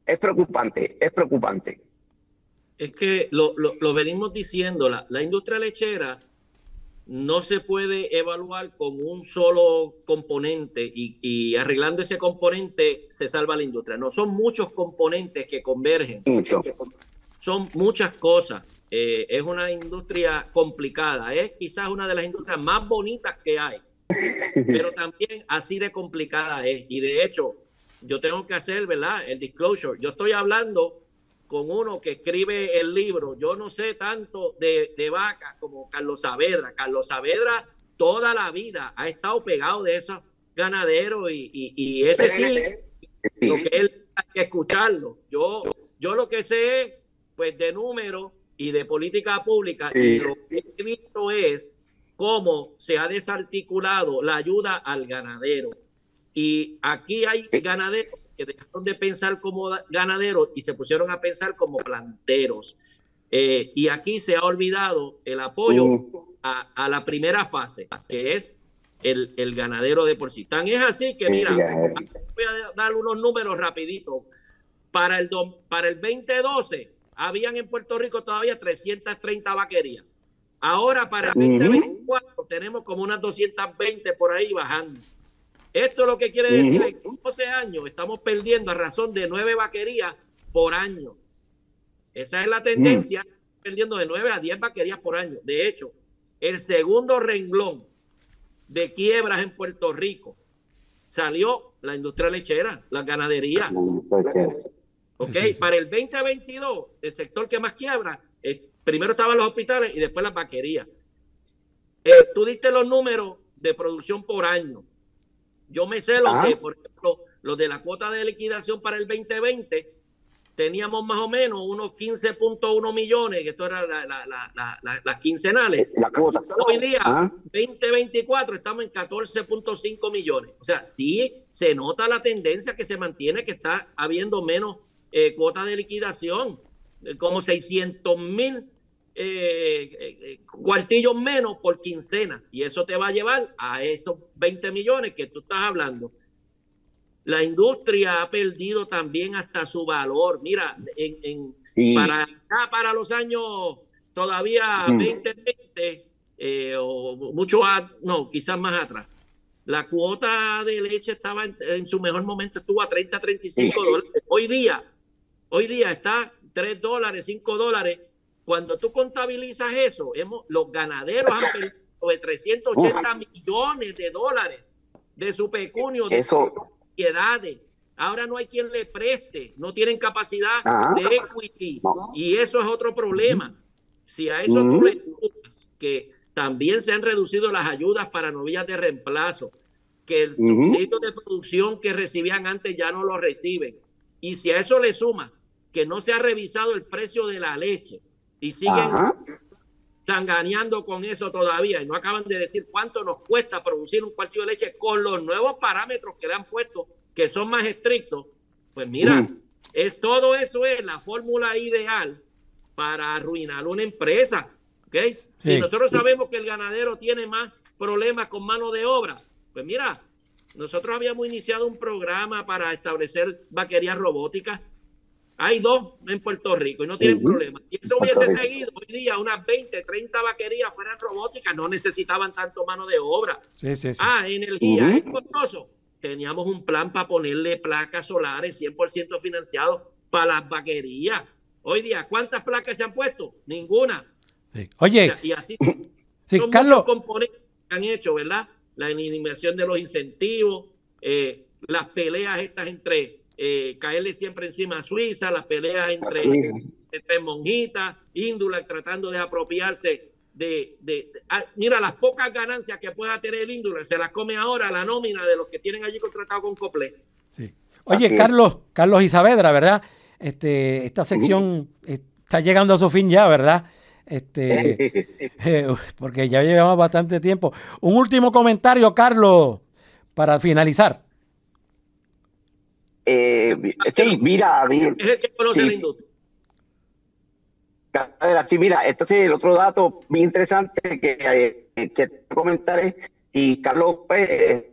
Es preocupante, es preocupante. Es que lo venimos diciendo, la industria lechera no se puede evaluar con un solo componente y arreglando ese componente se salva la industria. No, son muchos componentes que convergen. Mucho. Son muchas cosas. Es una industria complicada. Es quizás una de las industrias más bonitas que hay, pero también así de complicada es. Y de hecho, yo tengo que hacer, ¿verdad?, el disclosure. Yo estoy hablando con uno que escribe el libro. Yo no sé tanto de vacas como Carlos Saavedra. Carlos Saavedra toda la vida ha estado pegado de esos ganaderos y ese sí, lo que él hay que escucharlo. Yo lo que sé es, pues, de números y de política pública, y lo que he visto es cómo se ha desarticulado la ayuda al ganadero. Y aquí hay ganaderos que dejaron de pensar como ganaderos y se pusieron a pensar como planteros. Y aquí se ha olvidado el apoyo a la primera fase, que es el ganadero de por sí. Tan es así que, mira, voy a dar unos números rapiditos. Para el 2012 habían en Puerto Rico todavía 330 vaquerías. Ahora para el 2024 tenemos como unas 220 por ahí bajando. Esto lo que quiere decir es que en 12 años estamos perdiendo a razón de 9 vaquerías por año. Esa es la tendencia, perdiendo de 9 a 10 vaquerías por año. De hecho, el segundo renglón de quiebras en Puerto Rico salió la industria lechera, la ganadería. Para el 2022, el sector que más quiebra, primero estaban los hospitales y después las vaquerías. Tú diste los números de producción por año. Yo me sé los de, por ejemplo, los de la cuota de liquidación para el 2020. Teníamos más o menos unos 15.1 millones, que esto era las quincenales. La cuota. Hoy día, 2024, estamos en 14.5 millones. O sea, sí se nota la tendencia que se mantiene, que está habiendo menos cuota de liquidación, como 600,000 cuartillos menos por quincena, y eso te va a llevar a esos 20 millones que tú estás hablando. La industria ha perdido también hasta su valor. Mira, para los años todavía 2020 o mucho no, quizás más atrás, la cuota de leche estaba en su mejor momento, estuvo a 30, 35 dólares. Hoy día está $3, $5. Cuando tú contabilizas eso, los ganaderos han perdido sobre 380 millones de dólares de su pecunio, de sus propiedades. Ahora no hay quien le preste, no tienen capacidad de equity, y eso es otro problema. Si a eso tú le sumas que también se han reducido las ayudas para novillas de reemplazo, que el subsidio de producción que recibían antes ya no lo reciben, y si a eso le suma que no se ha revisado el precio de la leche, y siguen sanganeando con eso todavía y no acaban de decir cuánto nos cuesta producir un cuartillo de leche con los nuevos parámetros que le han puesto, que son más estrictos, pues mira, todo eso es la fórmula ideal para arruinar una empresa. ¿Okay? Sí. Si nosotros sabemos que el ganadero tiene más problemas con mano de obra, pues mira, nosotros habíamos iniciado un programa para establecer vaquerías robóticas. Hay 2 en Puerto Rico y no tienen problema. Y eso hubiese seguido hoy día, unas 20, 30 vaquerías fueran robóticas, no necesitaban tanto mano de obra. Sí. Energía, es costoso. Teníamos un plan para ponerle placas solares 100% financiados para las vaquerías. Hoy día, ¿cuántas placas se han puesto? Ninguna. Sí. Oye, y así sí, son Carlos, muchos componentes que han hecho, ¿verdad? La eliminación de los incentivos, las peleas estas entre caerle siempre encima a Suiza, las peleas entre Monjitas, Indulac tratando de apropiarse mira, las pocas ganancias que pueda tener el Indulac se las come ahora la nómina de los que tienen allí contratado con Coplé. Sí. Oye, Carlos y Saavedra, ¿verdad? Esta sección está llegando a su fin ya, ¿verdad? Porque ya llevamos bastante tiempo. Un último comentario, Carlos, para finalizar. Sí, mira, Es el que conoce la industria. Sí, mira, entonces el otro dato bien interesante que comentaré, y Carlos, pues,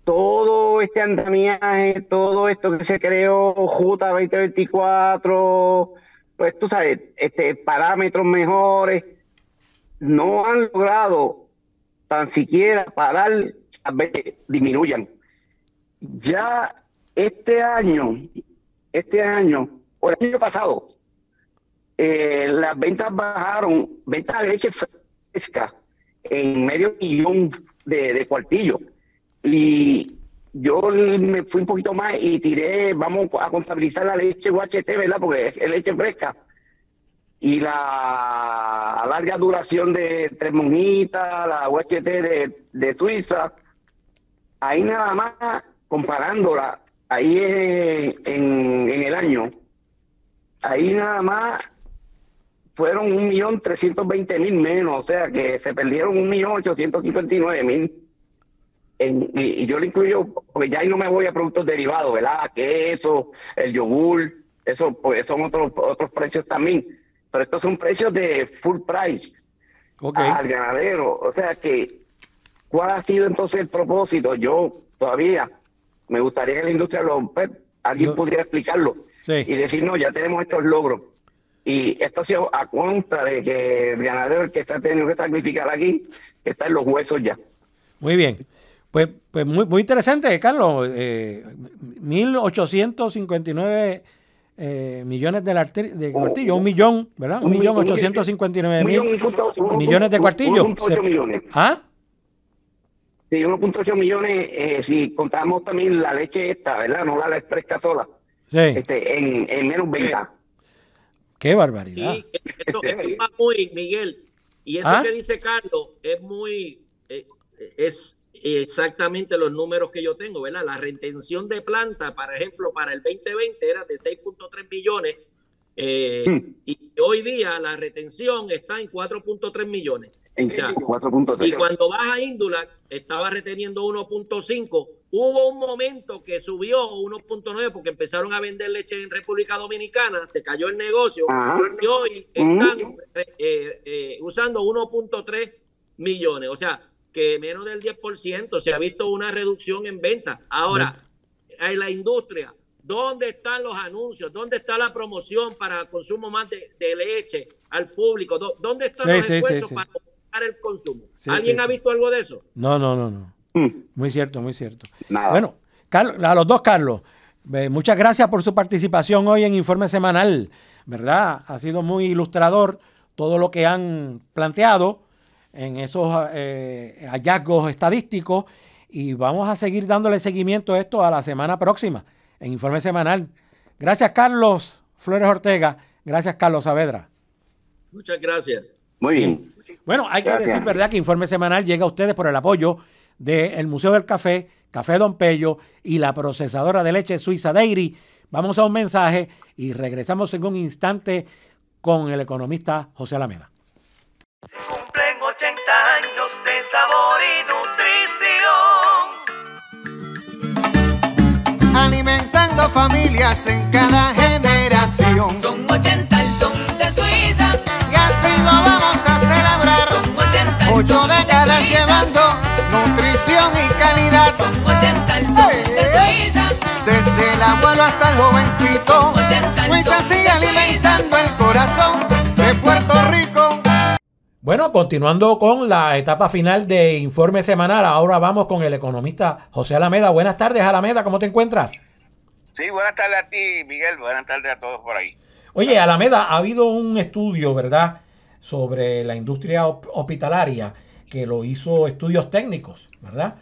todo este andamiaje, todo esto que se creó, Juta 2024, pues tú sabes, parámetros mejores, no han logrado tan siquiera parar, a ver que disminuyan. Ya este año o el año pasado, las ventas bajaron, ventas de leche fresca en $500,000 de cuartillo. Y yo me fui un poquito más y tiré, vamos a contabilizar la leche UHT, ¿verdad? Porque es leche fresca. Y la larga duración de Tres Monjitas, la UHT de Suiza, ahí nada más, comparándola, ahí en el año, ahí nada más fueron 1.320.000 menos, o sea que se perdieron 1.859.000. Y yo lo incluyo, porque ya ahí no me voy a productos derivados, ¿verdad? Queso, el yogur, eso pues son otros precios también. Pero estos son precios de full price al ganadero. O sea que, ¿cuál ha sido entonces el propósito? Yo todavía me gustaría que la industria alguien pudiera explicarlo y decir, no, ya tenemos estos logros. Y esto ha sido a contra de que el ganadero, el que se ha tenido que sacrificar aquí, está en los huesos ya. Muy bien. Pues muy interesante, Carlos. 1.859 millones de cuartillos, 1 millón, ¿verdad? 1.859.000 millones de cuartillos. 1.8 millones. ¿Ah? Sí, 1.8 millones, si contamos también la leche esta, ¿verdad? No la fresca sola. Sí. En menos venta. ¡Qué barbaridad! Sí, esto va muy, Miguel. Y eso que dice Carlos es muy... es exactamente los números que yo tengo, ¿verdad? La retención de planta, por ejemplo, para el 2020 era de 6.3 millones y hoy día la retención está en 4.3 millones. O sea, 4.3. Y cuando baja Indulac estaba reteniendo 1.5. Hubo un momento que subió 1.9 porque empezaron a vender leche en República Dominicana, se cayó el negocio y hoy están usando 1.3 millones. O sea, que menos del 10% se ha visto una reducción en ventas. Ahora, en la industria, ¿dónde están los anuncios? ¿Dónde está la promoción para consumo más de leche al público? ¿Dónde están los esfuerzos para aumentar el consumo? ¿Alguien ha visto algo de eso? No. Muy cierto, muy cierto. Nada. Bueno, a los dos, Carlos, muchas gracias por su participación hoy en Informe Semanal, ¿verdad? Ha sido muy ilustrador todo lo que han planteado en esos hallazgos estadísticos y vamos a seguir dándole seguimiento a esto a la semana próxima en Informe Semanal. Gracias, Carlos Flores Ortega. Gracias, Carlos Saavedra. Muchas gracias. Muy bien. Bueno, hay que decir, ¿verdad?, que Informe Semanal llega a ustedes por el apoyo del Museo del Café, Café Don Pello y la procesadora de leche Suiza Dairy. Vamos a un mensaje y regresamos en un instante con el economista José Alameda. 8 familias en cada generación. Son 80 el son de Suiza. Y así lo vamos a celebrar. Son 80 el 8 son de décadas Suiza. llevando nutrición y calidad. Son 80 el son de Suiza. Desde el abuelo hasta el jovencito, Suiza sigue alimentando el corazón de Puerto Rico. Bueno, continuando con la etapa final de Informe Semanal, ahora vamos con el economista José Alameda. Buenas tardes, Alameda, ¿cómo te encuentras? Sí, buenas tardes a ti, Miguel. Buenas tardes a todos por ahí. Oye, Alameda, ha habido un estudio, ¿verdad?, sobre la industria hospitalaria que lo hizo Estudios Técnicos, ¿verdad?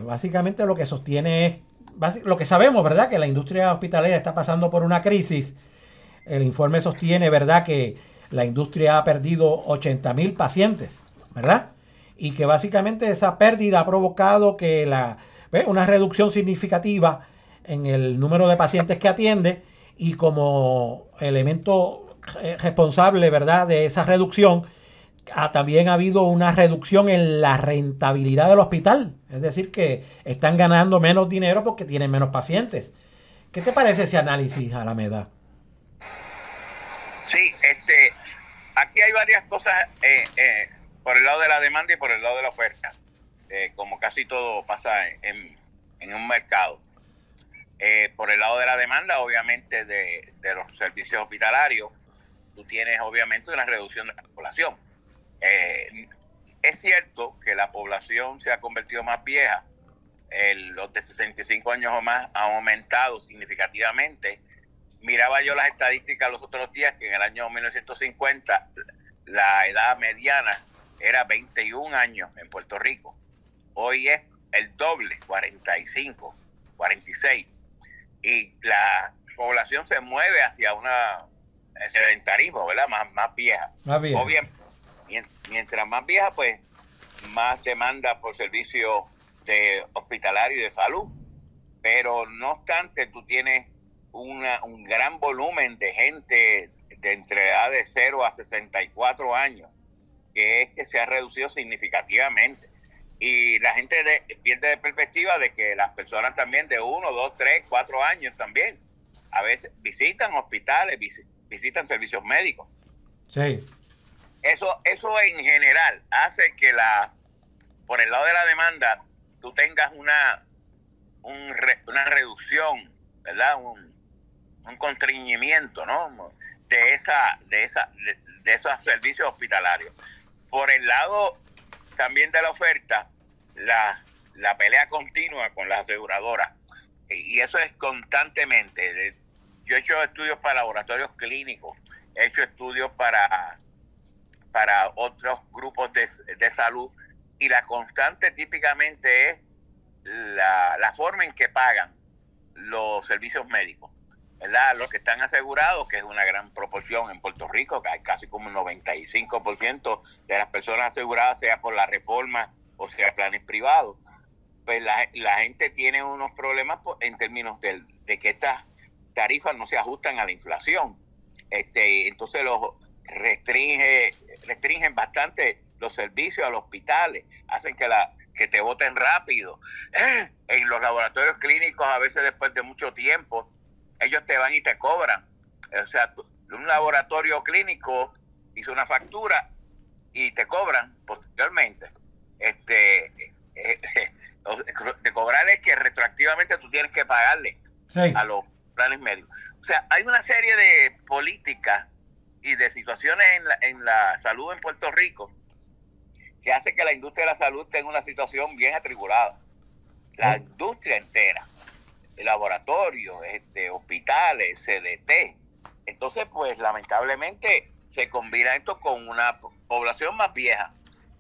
Básicamente lo que sostiene es, lo que sabemos, ¿verdad?, que la industria hospitalaria está pasando por una crisis. El informe sostiene, ¿verdad?, que la industria ha perdido 80,000 pacientes, ¿verdad? Y que básicamente esa pérdida ha provocado que una reducción significativa en el número de pacientes que atiende, y como elemento responsable, ¿verdad?, de esa reducción, también ha habido una reducción en la rentabilidad del hospital. Es decir, que están ganando menos dinero porque tienen menos pacientes. ¿Qué te parece ese análisis, Alameda? Sí, aquí hay varias cosas por el lado de la demanda y por el lado de la oferta, como casi todo pasa en un mercado. Por el lado de la demanda, obviamente, de los servicios hospitalarios, tú tienes obviamente una reducción de la población. Es cierto que la población se ha convertido más vieja, los de 65 años o más han aumentado significativamente. Miraba yo las estadísticas los otros días que en el año 1950 la edad mediana era 21 años en Puerto Rico. Hoy es el doble, 45, 46. Y la población se mueve hacia una sedentarismo, ¿verdad? Más vieja. Más vieja. Obviamente, mientras más vieja, pues más demanda por servicios de hospitalario y de salud. Pero no obstante, tú tienes un gran volumen de gente de entre edad de 0 a 64 años, que se ha reducido significativamente. Y la gente pierde de perspectiva de que las personas también de 1, 2, 3, 4 años también, a veces visitan hospitales, visitan servicios médicos. Sí. Eso en general hace que por el lado de la demanda, tú tengas una reducción, ¿verdad? Un constreñimiento, ¿no?, de esos servicios hospitalarios. Por el lado también de la oferta, la pelea continua con las aseguradoras, y eso es constantemente. Yo he hecho estudios para laboratorios clínicos, he hecho estudios para otros grupos de salud, y la constante típicamente es la forma en que pagan los servicios médicos, ¿verdad? Los que están asegurados, que es una gran proporción en Puerto Rico, que hay casi como un 95% de las personas aseguradas, sea por la reforma o sea planes privados, pues la gente tiene unos problemas en términos de que estas tarifas no se ajustan a la inflación. Entonces restringen bastante los servicios a los hospitales, hacen que te voten rápido. En los laboratorios clínicos, a veces después de mucho tiempo, ellos te van y te cobran. O sea, un laboratorio clínico hizo una factura y te cobran posteriormente. De cobrar es que retroactivamente tú tienes que pagarle a los planes médicos. O sea, hay una serie de políticas y de situaciones en la salud en Puerto Rico que hace que la industria de la salud tenga una situación bien atribulada. La industria entera, laboratorios, hospitales, CDT. Entonces, pues lamentablemente se combina esto con una población más vieja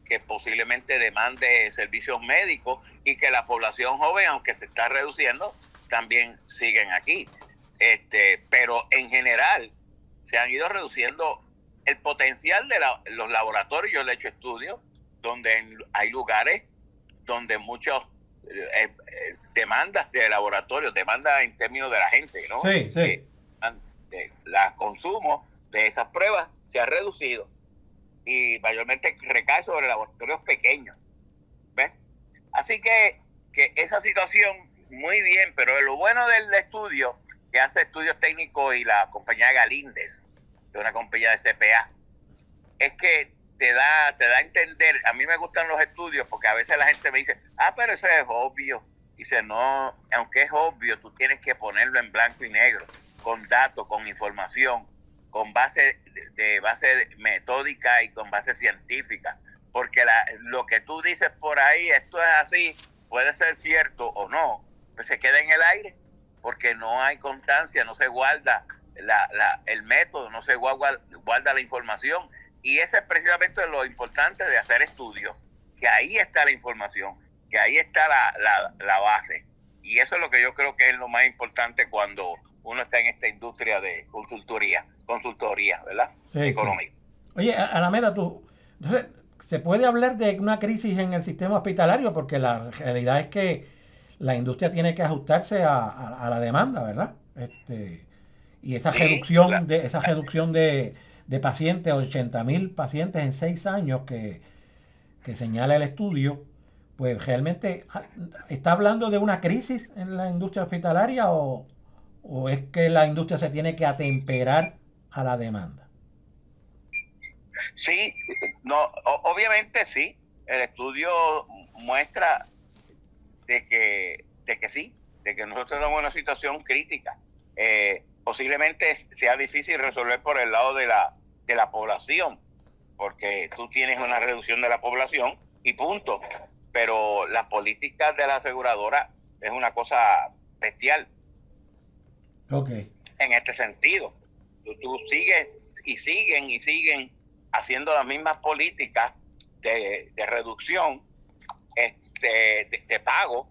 que posiblemente demande servicios médicos, y que la población joven, aunque se está reduciendo, también siguen aquí. Pero en general se han ido reduciendo el potencial de los laboratorios. Yo le he hecho estudios donde hay lugares donde muchos demandas de laboratorios, demandas en términos de la gente, ¿no? Sí, sí. La consumo de esas pruebas se ha reducido, y mayormente recae sobre laboratorios pequeños. ¿Ves? Así que esa situación, muy bien, pero lo bueno del estudio que hace estudios técnicos y la compañía Galíndez, que es una compañía de CPA, es que te da a entender. A mí me gustan los estudios porque a veces la gente me dice, pero eso es obvio. Dice, no, aunque es obvio, tú tienes que ponerlo en blanco y negro, con datos, con información, con base metódica y con base científica. Porque lo que tú dices por ahí, esto es así, puede ser cierto o no, pues se queda en el aire, porque no hay constancia, no se guarda el método, no se guarda la información. Y ese es precisamente lo importante de hacer estudios, que ahí está la información, que ahí está la base. Y eso es lo que yo creo que es lo más importante cuando uno está en esta industria de consultoría, ¿verdad? Sí, económica. Sí. Oye, Alameda, entonces, ¿se puede hablar de una crisis en el sistema hospitalario? Porque la realidad es que la industria tiene que ajustarse a la demanda, ¿verdad? Y esa reducción de pacientes, 80,000 pacientes en 6 años que señala el estudio, pues realmente ¿está hablando de una crisis en la industria hospitalaria o es que la industria se tiene que atemperar a la demanda? Sí, no, obviamente sí. El estudio muestra de que sí, de que nosotros estamos en una situación crítica. Posiblemente sea difícil resolver por el lado de la población, porque tú tienes una reducción de la población y punto. Pero las políticas de la aseguradora es una cosa bestial. Okay. En este sentido, tú sigues y siguen haciendo las mismas políticas de reducción de pago.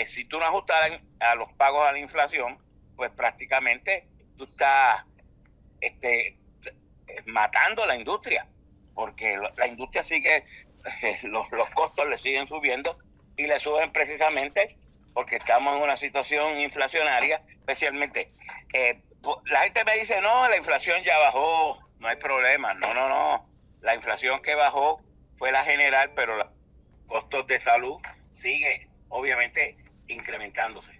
Si tú no ajustas a los pagos a la inflación, pues prácticamente tú estás matando la industria, porque la industria sigue, los costos le siguen subiendo y le suben precisamente porque estamos en una situación inflacionaria, especialmente. La gente me dice, no, la inflación ya bajó, no hay problema. No. La inflación que bajó fue la general, pero los costos de salud siguen, obviamente, incrementándose.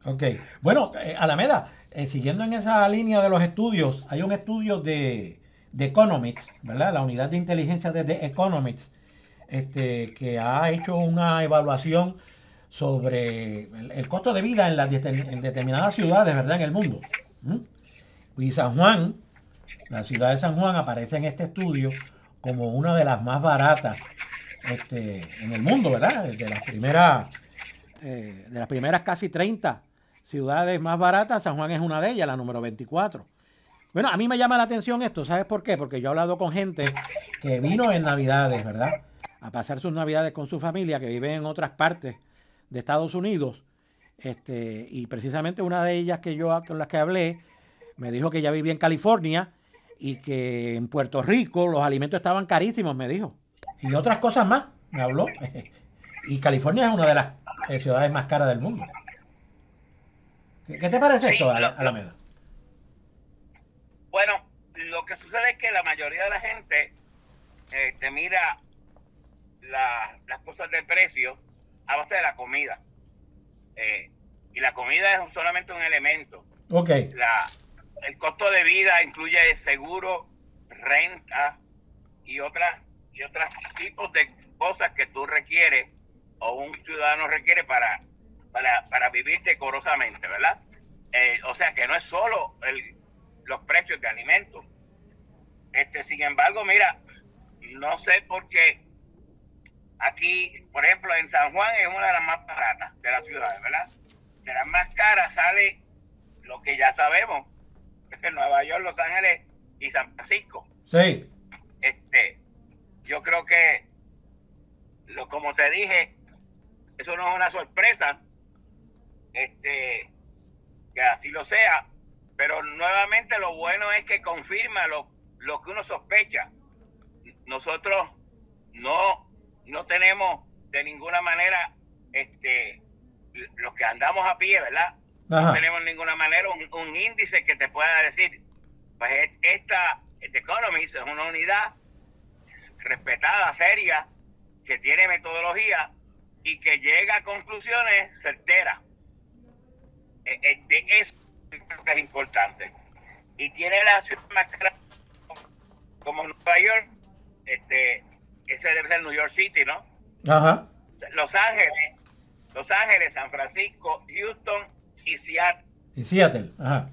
Ok. Bueno, Alameda, siguiendo en esa línea de los estudios, hay un estudio de Economics, ¿verdad? La unidad de inteligencia de The Economics, que ha hecho una evaluación sobre el costo de vida en determinadas ciudades, ¿verdad? En el mundo. Y San Juan, la ciudad de San Juan aparece en este estudio como una de las más baratas en el mundo, ¿verdad? De las primeras casi 30 ciudades más baratas, San Juan es una de ellas, la número 24. Bueno, a mí me llama la atención esto, ¿sabes por qué? Porque yo he hablado con gente que vino en Navidades, ¿verdad? A pasar sus Navidades con su familia, que vive en otras partes de Estados Unidos, y precisamente una de ellas con las que hablé, me dijo que ella vivía en California y que en Puerto Rico los alimentos estaban carísimos, me dijo. Y otras cosas más, me habló. Y California es una de las ciudades más caras del mundo. ¿Qué te parece esto, Alameda? Bueno, lo que sucede es que la mayoría de la gente te mira las cosas de precio a base de la comida. Y la comida es solamente un elemento. Okay. El costo de vida incluye seguro, renta y otros tipos de cosas que tú requieres o un ciudadano requiere para vivir decorosamente, ¿verdad? O sea que no es solo los precios de alimentos. Sin embargo, mira, no sé por qué aquí, por ejemplo, en San Juan es una de las más baratas de las ciudades, ¿verdad? De las más caras sale lo que ya sabemos, Nueva York, Los Ángeles y San Francisco. Sí. Yo creo que, como te dije, eso no es una sorpresa, que así lo sea, pero nuevamente lo bueno es que confirma lo que uno sospecha. Nosotros no tenemos de ninguna manera, los que andamos a pie, ¿verdad? Ajá. No tenemos de ninguna manera un índice que te pueda decir, pues esta Economist es una unidad respetada, seria, que tiene metodología y que llega a conclusiones certeras. De eso creo que es importante. Y tiene la ciudad más cara como Nueva York, ese debe ser New York City, ¿no? Ajá. Los Ángeles, San Francisco, Houston y Seattle. Y Seattle, ajá.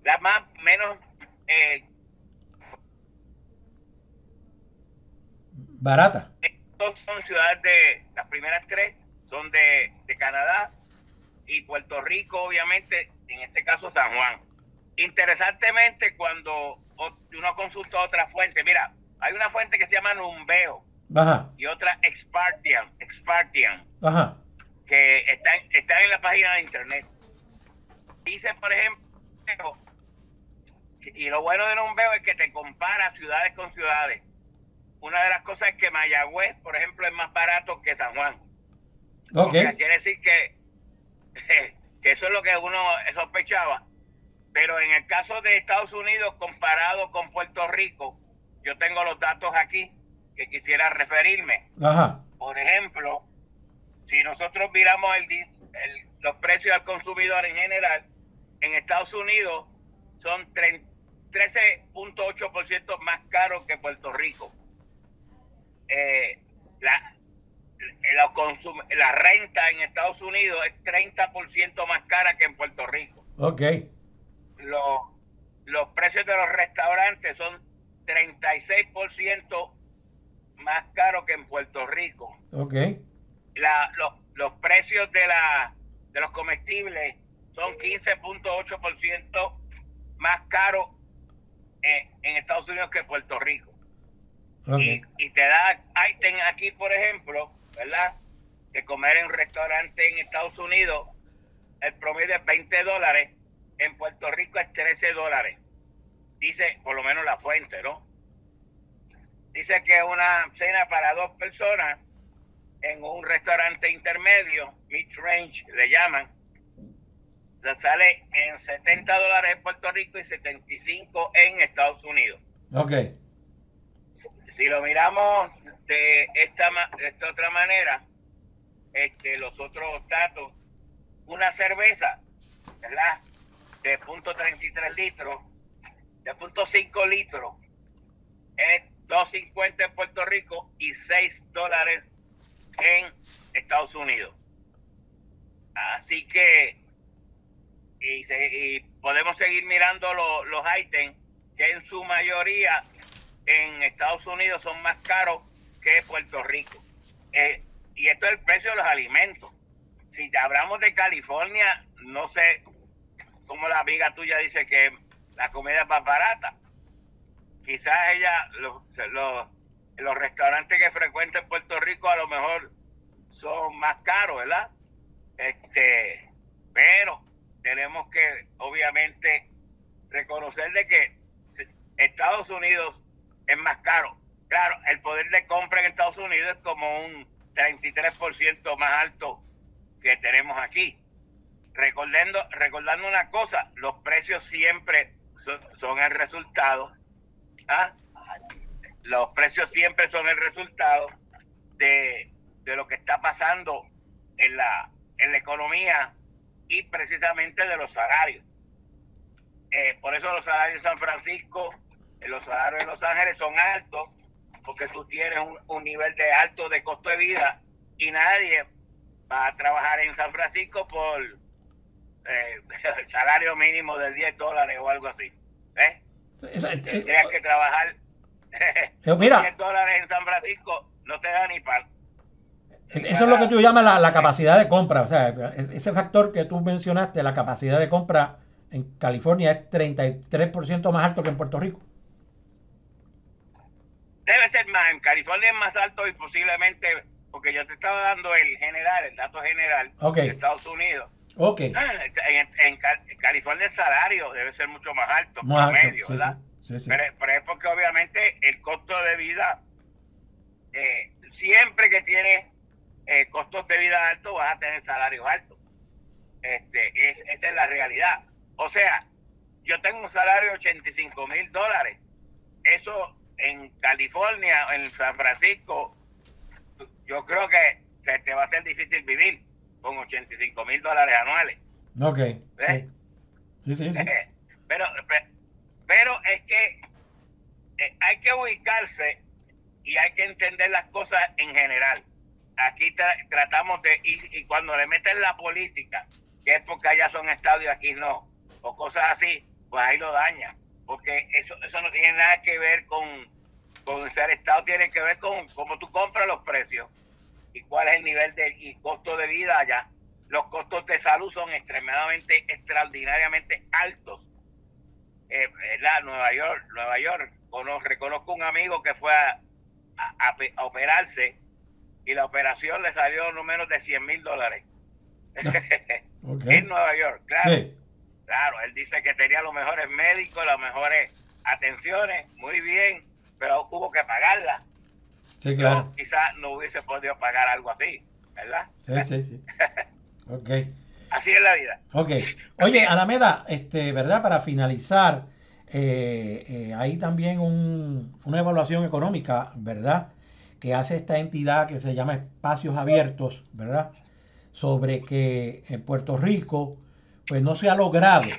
La más menos barata. Estos son ciudades las primeras tres son de Canadá y Puerto Rico, obviamente, en este caso San Juan. Interesantemente, cuando uno consulta otra fuente, mira, hay una fuente que se llama Numbeo. Ajá. Y otra Expartian, ajá, que está en la página de internet. Dice, por ejemplo, y lo bueno de Numbeo es que te compara ciudades con ciudades. Una de las cosas es que Mayagüez, por ejemplo, es más barato que San Juan. Okay. O sea, quiere decir que eso es lo que uno sospechaba. Pero en el caso de Estados Unidos comparado con Puerto Rico, yo tengo los datos aquí que quisiera referirme. Ajá. Por ejemplo, si nosotros miramos los precios al consumidor en general, en Estados Unidos son 13.8% más caros que Puerto Rico. La renta en Estados Unidos es 30% más cara que en Puerto Rico. Okay. Los precios de los restaurantes son 36% más caros que en Puerto Rico. Okay. Los precios de los comestibles son 15.8% más caros en Estados Unidos que en Puerto Rico. Okay. Y te da ítem aquí, por ejemplo, ¿verdad? Que comer en un restaurante en Estados Unidos, el promedio es $20, en Puerto Rico es $13. Dice, por lo menos la fuente, ¿no? Dice que una cena para 2 personas en un restaurante intermedio, mid-range le llaman, sale en $70 en Puerto Rico y 75 en Estados Unidos. Okay. Si lo miramos de esta otra manera, los otros datos, una cerveza, ¿verdad? De 0.33 litros, de 0.5 litros, es $2.50 en Puerto Rico y $6 en Estados Unidos. Así que, y podemos seguir mirando los ítems que en su mayoría en Estados Unidos son más caros que Puerto Rico. Y esto es el precio de los alimentos. Si hablamos de California, no sé cómo la amiga tuya dice que la comida es más barata. Quizás ella, los restaurantes que frecuenta en Puerto Rico a lo mejor son más caros, ¿verdad? Pero tenemos que obviamente reconocer de que Estados Unidos es más caro. Claro, el poder de compra en Estados Unidos es como un 33% más alto que tenemos aquí. Recordando una cosa, los precios siempre son el resultado. Los precios siempre son el resultado de lo que está pasando en la economía y precisamente de los salarios. Por eso los salarios en San Francisco, los salarios en Los Ángeles son altos, porque tú tienes un nivel de alto de costo de vida y nadie va a trabajar en San Francisco por el salario mínimo de $10 o algo así. Tienes que trabajar mira, $10 en San Francisco, no te da ni pan. Eso es lo que tú llamas la capacidad de compra. O sea, ese factor que tú mencionaste, la capacidad de compra en California es 33% más alto que en Puerto Rico. Debe ser más. En California es más alto y posiblemente, porque yo te estaba dando el dato general de Estados Unidos. Okay. En California el salario debe ser mucho más alto, más promedio, alto, ¿verdad? Sí. Pero es porque obviamente el costo de vida, siempre que tienes costos de vida altos, vas a tener salarios altos. Esa es la realidad. O sea, yo tengo un salario de $85,000. Eso en California, en San Francisco, yo creo que se te va a hacer difícil vivir con $85,000 anuales. Okay. ¿Ves? Sí, sí, sí. Pero es que hay que ubicarse y hay que entender las cosas en general. Aquí tratamos de, y cuando le meten la política, que es porque allá son estados y aquí no, o cosas así, pues ahí lo daña. Porque eso no tiene nada que ver con ser estado, tiene que ver con cómo tú compras los precios y cuál es el nivel y costo de vida allá. Los costos de salud son extraordinariamente altos. Nueva York, reconozco un amigo que fue a operarse y la operación le salió no menos de $100,000. Okay. En Nueva York, claro. Sí. Claro, él dice que tenía los mejores médicos, las mejores atenciones, muy bien, pero hubo que pagarla. Sí, claro. Yo quizás no hubiese podido pagar algo así, ¿verdad? Sí. Ok. Así es la vida. Ok. Oye, Alameda, ¿verdad? Para finalizar, hay también una evaluación económica, ¿verdad? Que hace esta entidad que se llama Espacios Abiertos, ¿verdad? Sobre que en Puerto Rico, pues no se ha logrado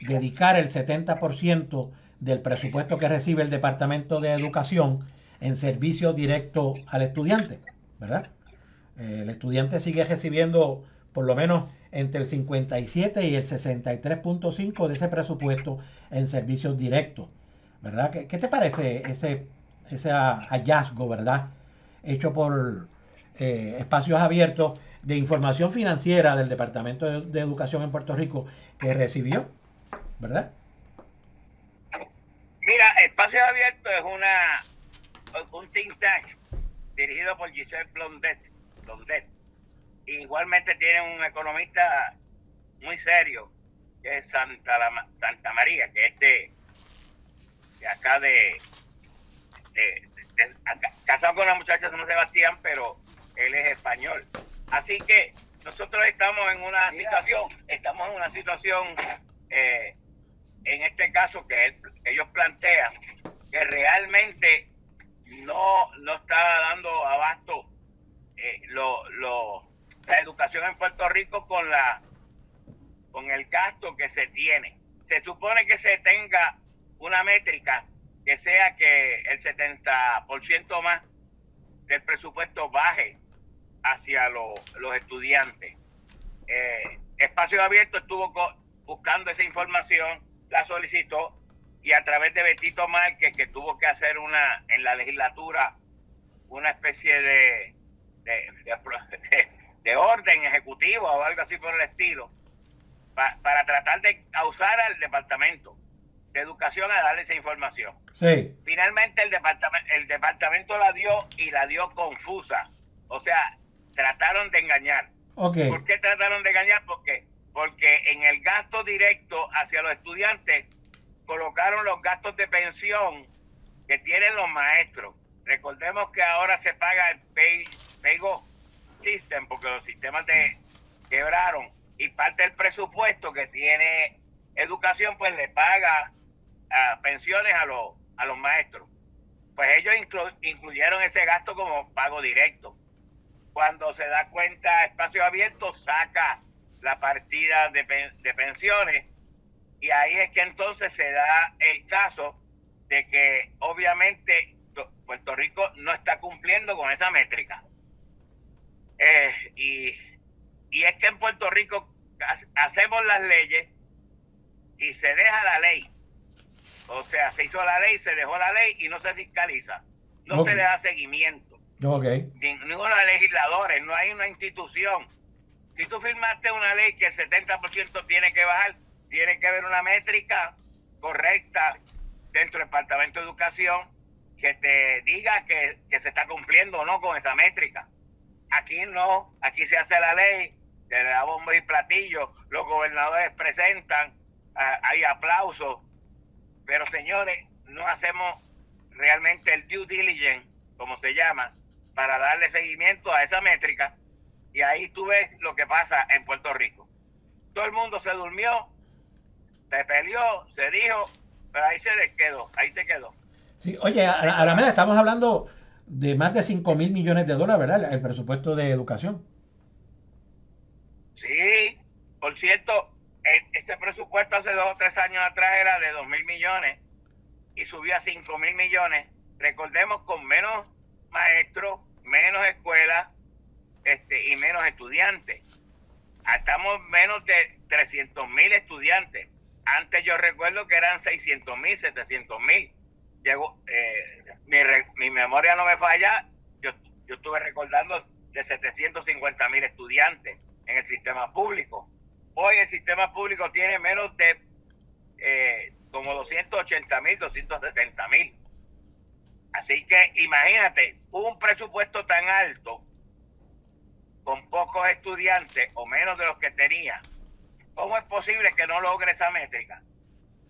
dedicar el 70% del presupuesto que recibe el Departamento de Educación en servicio directo al estudiante, ¿verdad? El estudiante sigue recibiendo por lo menos entre el 57 y el 63.5 de ese presupuesto en servicios directos, ¿verdad? ¿Qué te parece ese hallazgo, ¿verdad? Hecho por Espacios Abiertos de información financiera del Departamento de Educación en Puerto Rico que recibió, ¿verdad? Mira, Espacios Abiertos es un think tank dirigido por Giselle Blondet. Igualmente tiene un economista muy serio, que es Santa María, que es de acá casado con una muchacha de San Sebastián, pero él es español. Así que nosotros estamos en una situación, en este caso que ellos plantean, que realmente no está dando abasto la educación en Puerto Rico con el gasto que se tiene. Se supone que se tenga una métrica que sea que el 70% más del presupuesto baje hacia los estudiantes. Espacio Abierto estuvo buscando esa información, la solicitó, y a través de Betito Márquez, que tuvo que hacer en la legislatura una especie de orden ejecutivo o algo así por el estilo, para tratar de usar al Departamento de Educación a darle esa información. Sí. Finalmente el departamento la dio confusa. O sea, trataron de engañar. Okay. ¿Por qué trataron de engañar? Porque en el gasto directo hacia los estudiantes colocaron los gastos de pensión que tienen los maestros. Recordemos que ahora se paga el Pay-Go System porque los sistemas quebraron, y parte del presupuesto que tiene educación pues le paga pensiones a los maestros. Pues ellos incluyeron ese gasto como pago directo. Cuando se da cuenta Espacio Abierto saca la partida de pensiones, y ahí es que entonces se da el caso de que obviamente Puerto Rico no está cumpliendo con esa métrica. Y es que en Puerto Rico hacemos las leyes y se deja la ley. O sea, se hizo la ley, se dejó la ley y no se fiscaliza. No se le da seguimiento. Ninguno de los legisladores, no hay una institución. Si tú firmaste una ley que el 70% tiene que bajar, tiene que haber una métrica correcta dentro del Departamento de Educación que te diga que se está cumpliendo o no con esa métrica. Aquí no, aquí se hace la ley, se le da bombo y platillo, los gobernadores presentan, hay aplausos, pero señores, no hacemos realmente el due diligence, como se llama, para darle seguimiento a esa métrica, y ahí tú ves lo que pasa en Puerto Rico. Todo el mundo se durmió, se peleó, se dijo, pero ahí se quedó. Sí, oye, Alameda, estamos hablando de más de 5,000 millones de dólares, ¿verdad? El presupuesto de educación. Sí, por cierto, ese presupuesto hace 2 o 3 años atrás era de 2.000 millones y subió a 5.000 millones. Recordemos, con menos maestros, menos escuelas y menos estudiantes. Estamos menos de 300.000 estudiantes. Antes yo recuerdo que eran 600.000, 700.000. Llegó, mi memoria no me falla, yo estuve recordando de 750.000 estudiantes en el sistema público. Hoy el sistema público tiene menos de como 280.000, 270.000. Así que imagínate, un presupuesto tan alto con pocos estudiantes o menos de los que tenía. ¿Cómo es posible que no logre esa métrica?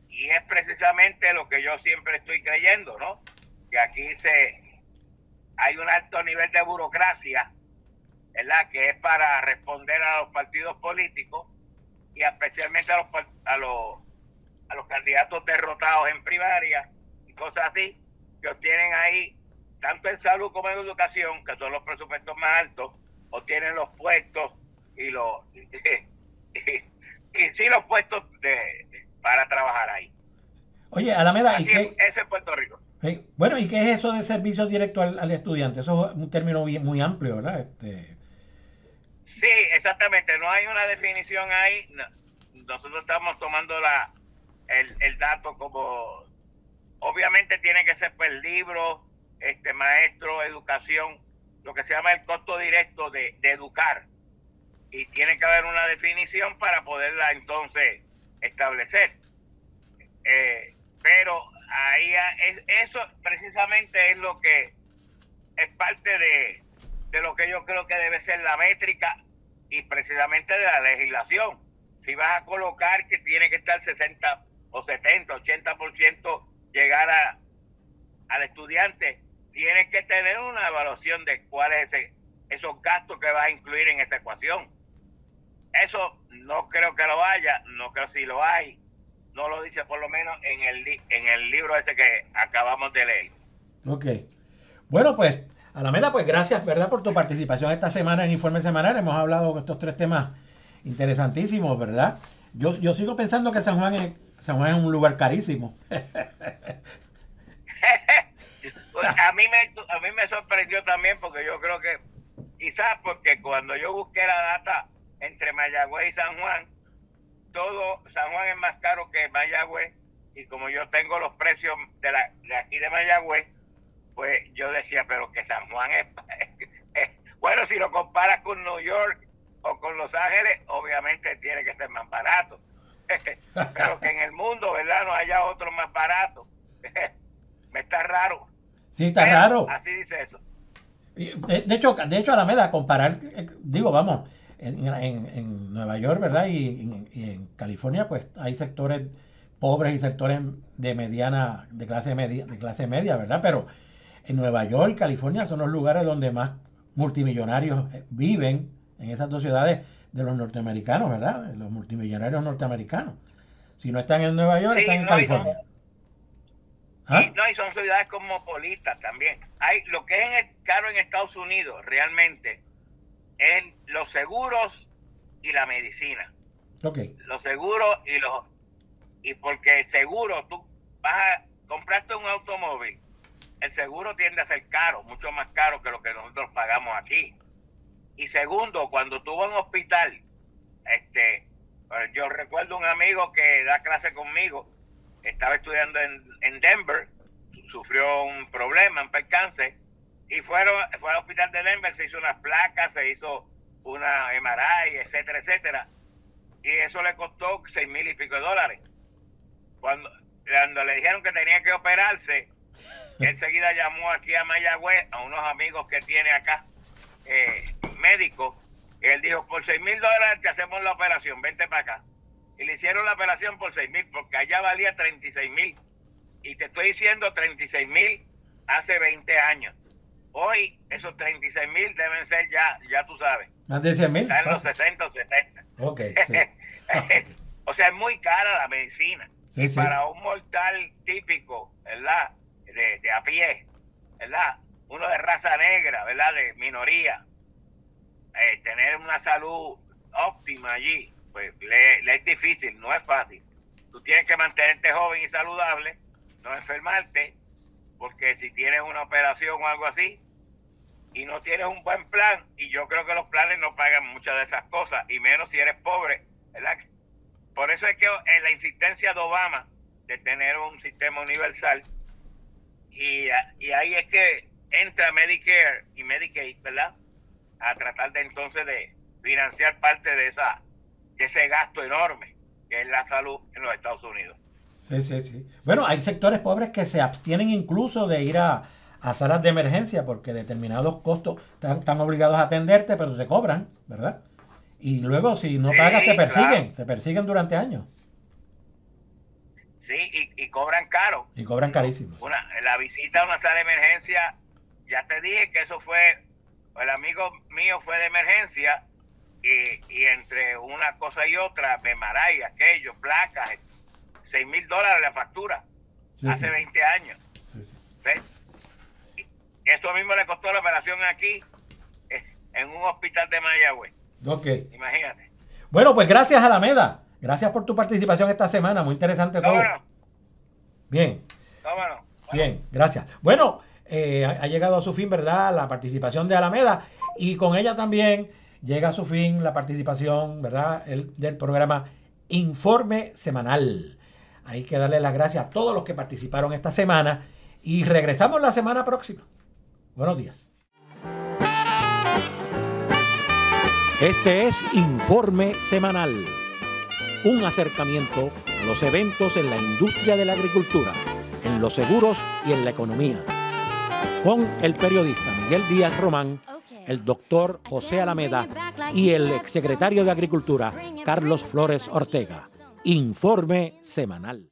Y es precisamente lo que yo siempre estoy creyendo, ¿no? Que aquí hay un alto nivel de burocracia, ¿verdad? Que es para responder a los partidos políticos y especialmente a los candidatos derrotados en primaria y cosas así, que obtienen ahí, tanto en salud como en educación, que son los presupuestos más altos, obtienen los puestos y los puestos para trabajar ahí. Oye, Alameda, así ese es Puerto Rico. Bueno, ¿y qué es eso de servicios directos al estudiante? Eso es un término muy amplio, ¿verdad? Sí, exactamente. No hay una definición ahí. Nosotros estamos tomando el dato como... Obviamente tiene que ser pues libro, maestro, educación, lo que se llama el costo directo de educar. Y tiene que haber una definición para poderla entonces establecer. Pero ahí eso precisamente es lo que es parte de lo que yo creo que debe ser la métrica y precisamente de la legislación. Si vas a colocar que tiene que estar 60 o 70, 80% llegar al estudiante, tienes que tener una evaluación de cuáles esos gastos que vas a incluir en esa ecuación. Eso no creo que lo haya, no creo si lo hay. No lo dice por lo menos en el libro ese que acabamos de leer. Ok. Bueno, pues, Alameda, pues gracias, ¿verdad?, por tu participación esta semana en Informe Semanal. Hemos hablado de estos 3 temas interesantísimos, ¿verdad? Yo sigo pensando que San Juan es un lugar carísimo. A mí me sorprendió también, porque yo creo que quizás porque cuando yo busqué la data entre Mayagüez y San Juan, San Juan es más caro que Mayagüez, y como yo tengo los precios de aquí de Mayagüez, pues yo decía, pero que San Juan es bueno, si lo comparas con New York o con Los Ángeles, obviamente tiene que ser más barato. Pero que en el mundo, ¿verdad?, no haya otro más barato. Me está raro. Sí, está raro. Así dice eso. De hecho, Alameda, comparar, digo, vamos, en Nueva York, ¿verdad? Y en California, pues hay sectores pobres y sectores de clase media, ¿verdad? Pero en Nueva York y California son los lugares donde más multimillonarios viven, en esas 2 ciudades de los norteamericanos, ¿verdad? Los multimillonarios norteamericanos. Si no están en Nueva York, están en California. Y son ciudades cosmopolitas también. Lo que es caro en Estados Unidos realmente es los seguros y la medicina. Okay. Los seguros y porque el seguro, tú compraste un automóvil, el seguro tiende a ser caro, mucho más caro que lo que nosotros pagamos aquí. Y segundo, cuando tú vas a un hospital, yo recuerdo un amigo que da clase conmigo, estaba estudiando en Denver, sufrió un problema, un percance, y fue al hospital de Denver, se hizo unas placas, se hizo una MRI, etcétera, etcétera, y eso le costó $6,000 y pico. Cuando le dijeron que tenía que operarse, él enseguida llamó aquí a Mayagüez a unos amigos que tiene acá, médicos, y él dijo, por $6,000 te hacemos la operación, vente para acá. Y le hicieron la operación por $6,000, porque allá valía $36,000. Y te estoy diciendo $36,000 hace 20 años. Hoy esos $36,000 deben ser ya tú sabes. Más de 100,000. Están en los 60 o 70. Ok, sí. O sea, es muy cara la medicina. Sí, y sí. para un mortal típico, ¿verdad?, de a pie, ¿verdad?, uno de raza negra, ¿verdad?, de minoría, tener una salud óptima allí, pues le es difícil, no es fácil. Tú tienes que mantenerte joven y saludable, no enfermarte, porque si tienes una operación o algo así y no tienes un buen plan, y yo creo que los planes no pagan muchas de esas cosas, y menos si eres pobre, ¿verdad? Por eso es que la insistencia de Obama de tener un sistema universal, y ahí es que entra Medicare y Medicaid, ¿verdad? A tratar de entonces de financiar parte de ese gasto enorme que es la salud en los Estados Unidos. Sí. Bueno, hay sectores pobres que se abstienen incluso de ir a salas de emergencia porque determinados costos están obligados a atenderte, pero te cobran, ¿verdad? Y luego si no pagas te persiguen, claro. Te persiguen durante años. Sí, y cobran caro. Y cobran carísimo. La visita a una sala de emergencia, ya te dije que eso fue, el amigo mío fue de emergencia, y entre una cosa y otra, MRI, aquello, placas, $6,000 la factura, hace 20 años. Sí. Y eso mismo le costó la operación aquí, en un hospital de Mayagüez. Ok. Imagínate. Bueno, pues gracias, Alameda. Gracias por tu participación esta semana. Muy interesante todo. Bueno. Bien. Bueno. Bien, gracias. Bueno, ha llegado a su fin, ¿verdad?, la participación de Alameda, y con ella también llega a su fin la participación, ¿verdad?, del programa Informe Semanal. Hay que darle las gracias a todos los que participaron esta semana y regresamos la semana próxima. Buenos días. Este es Informe Semanal, un acercamiento a los eventos en la industria de la agricultura, en los seguros y en la economía, con el periodista Miguel Díaz Román, el doctor José Alameda y el exsecretario de Agricultura, Carlos Flores Ortega. Informe Semanal.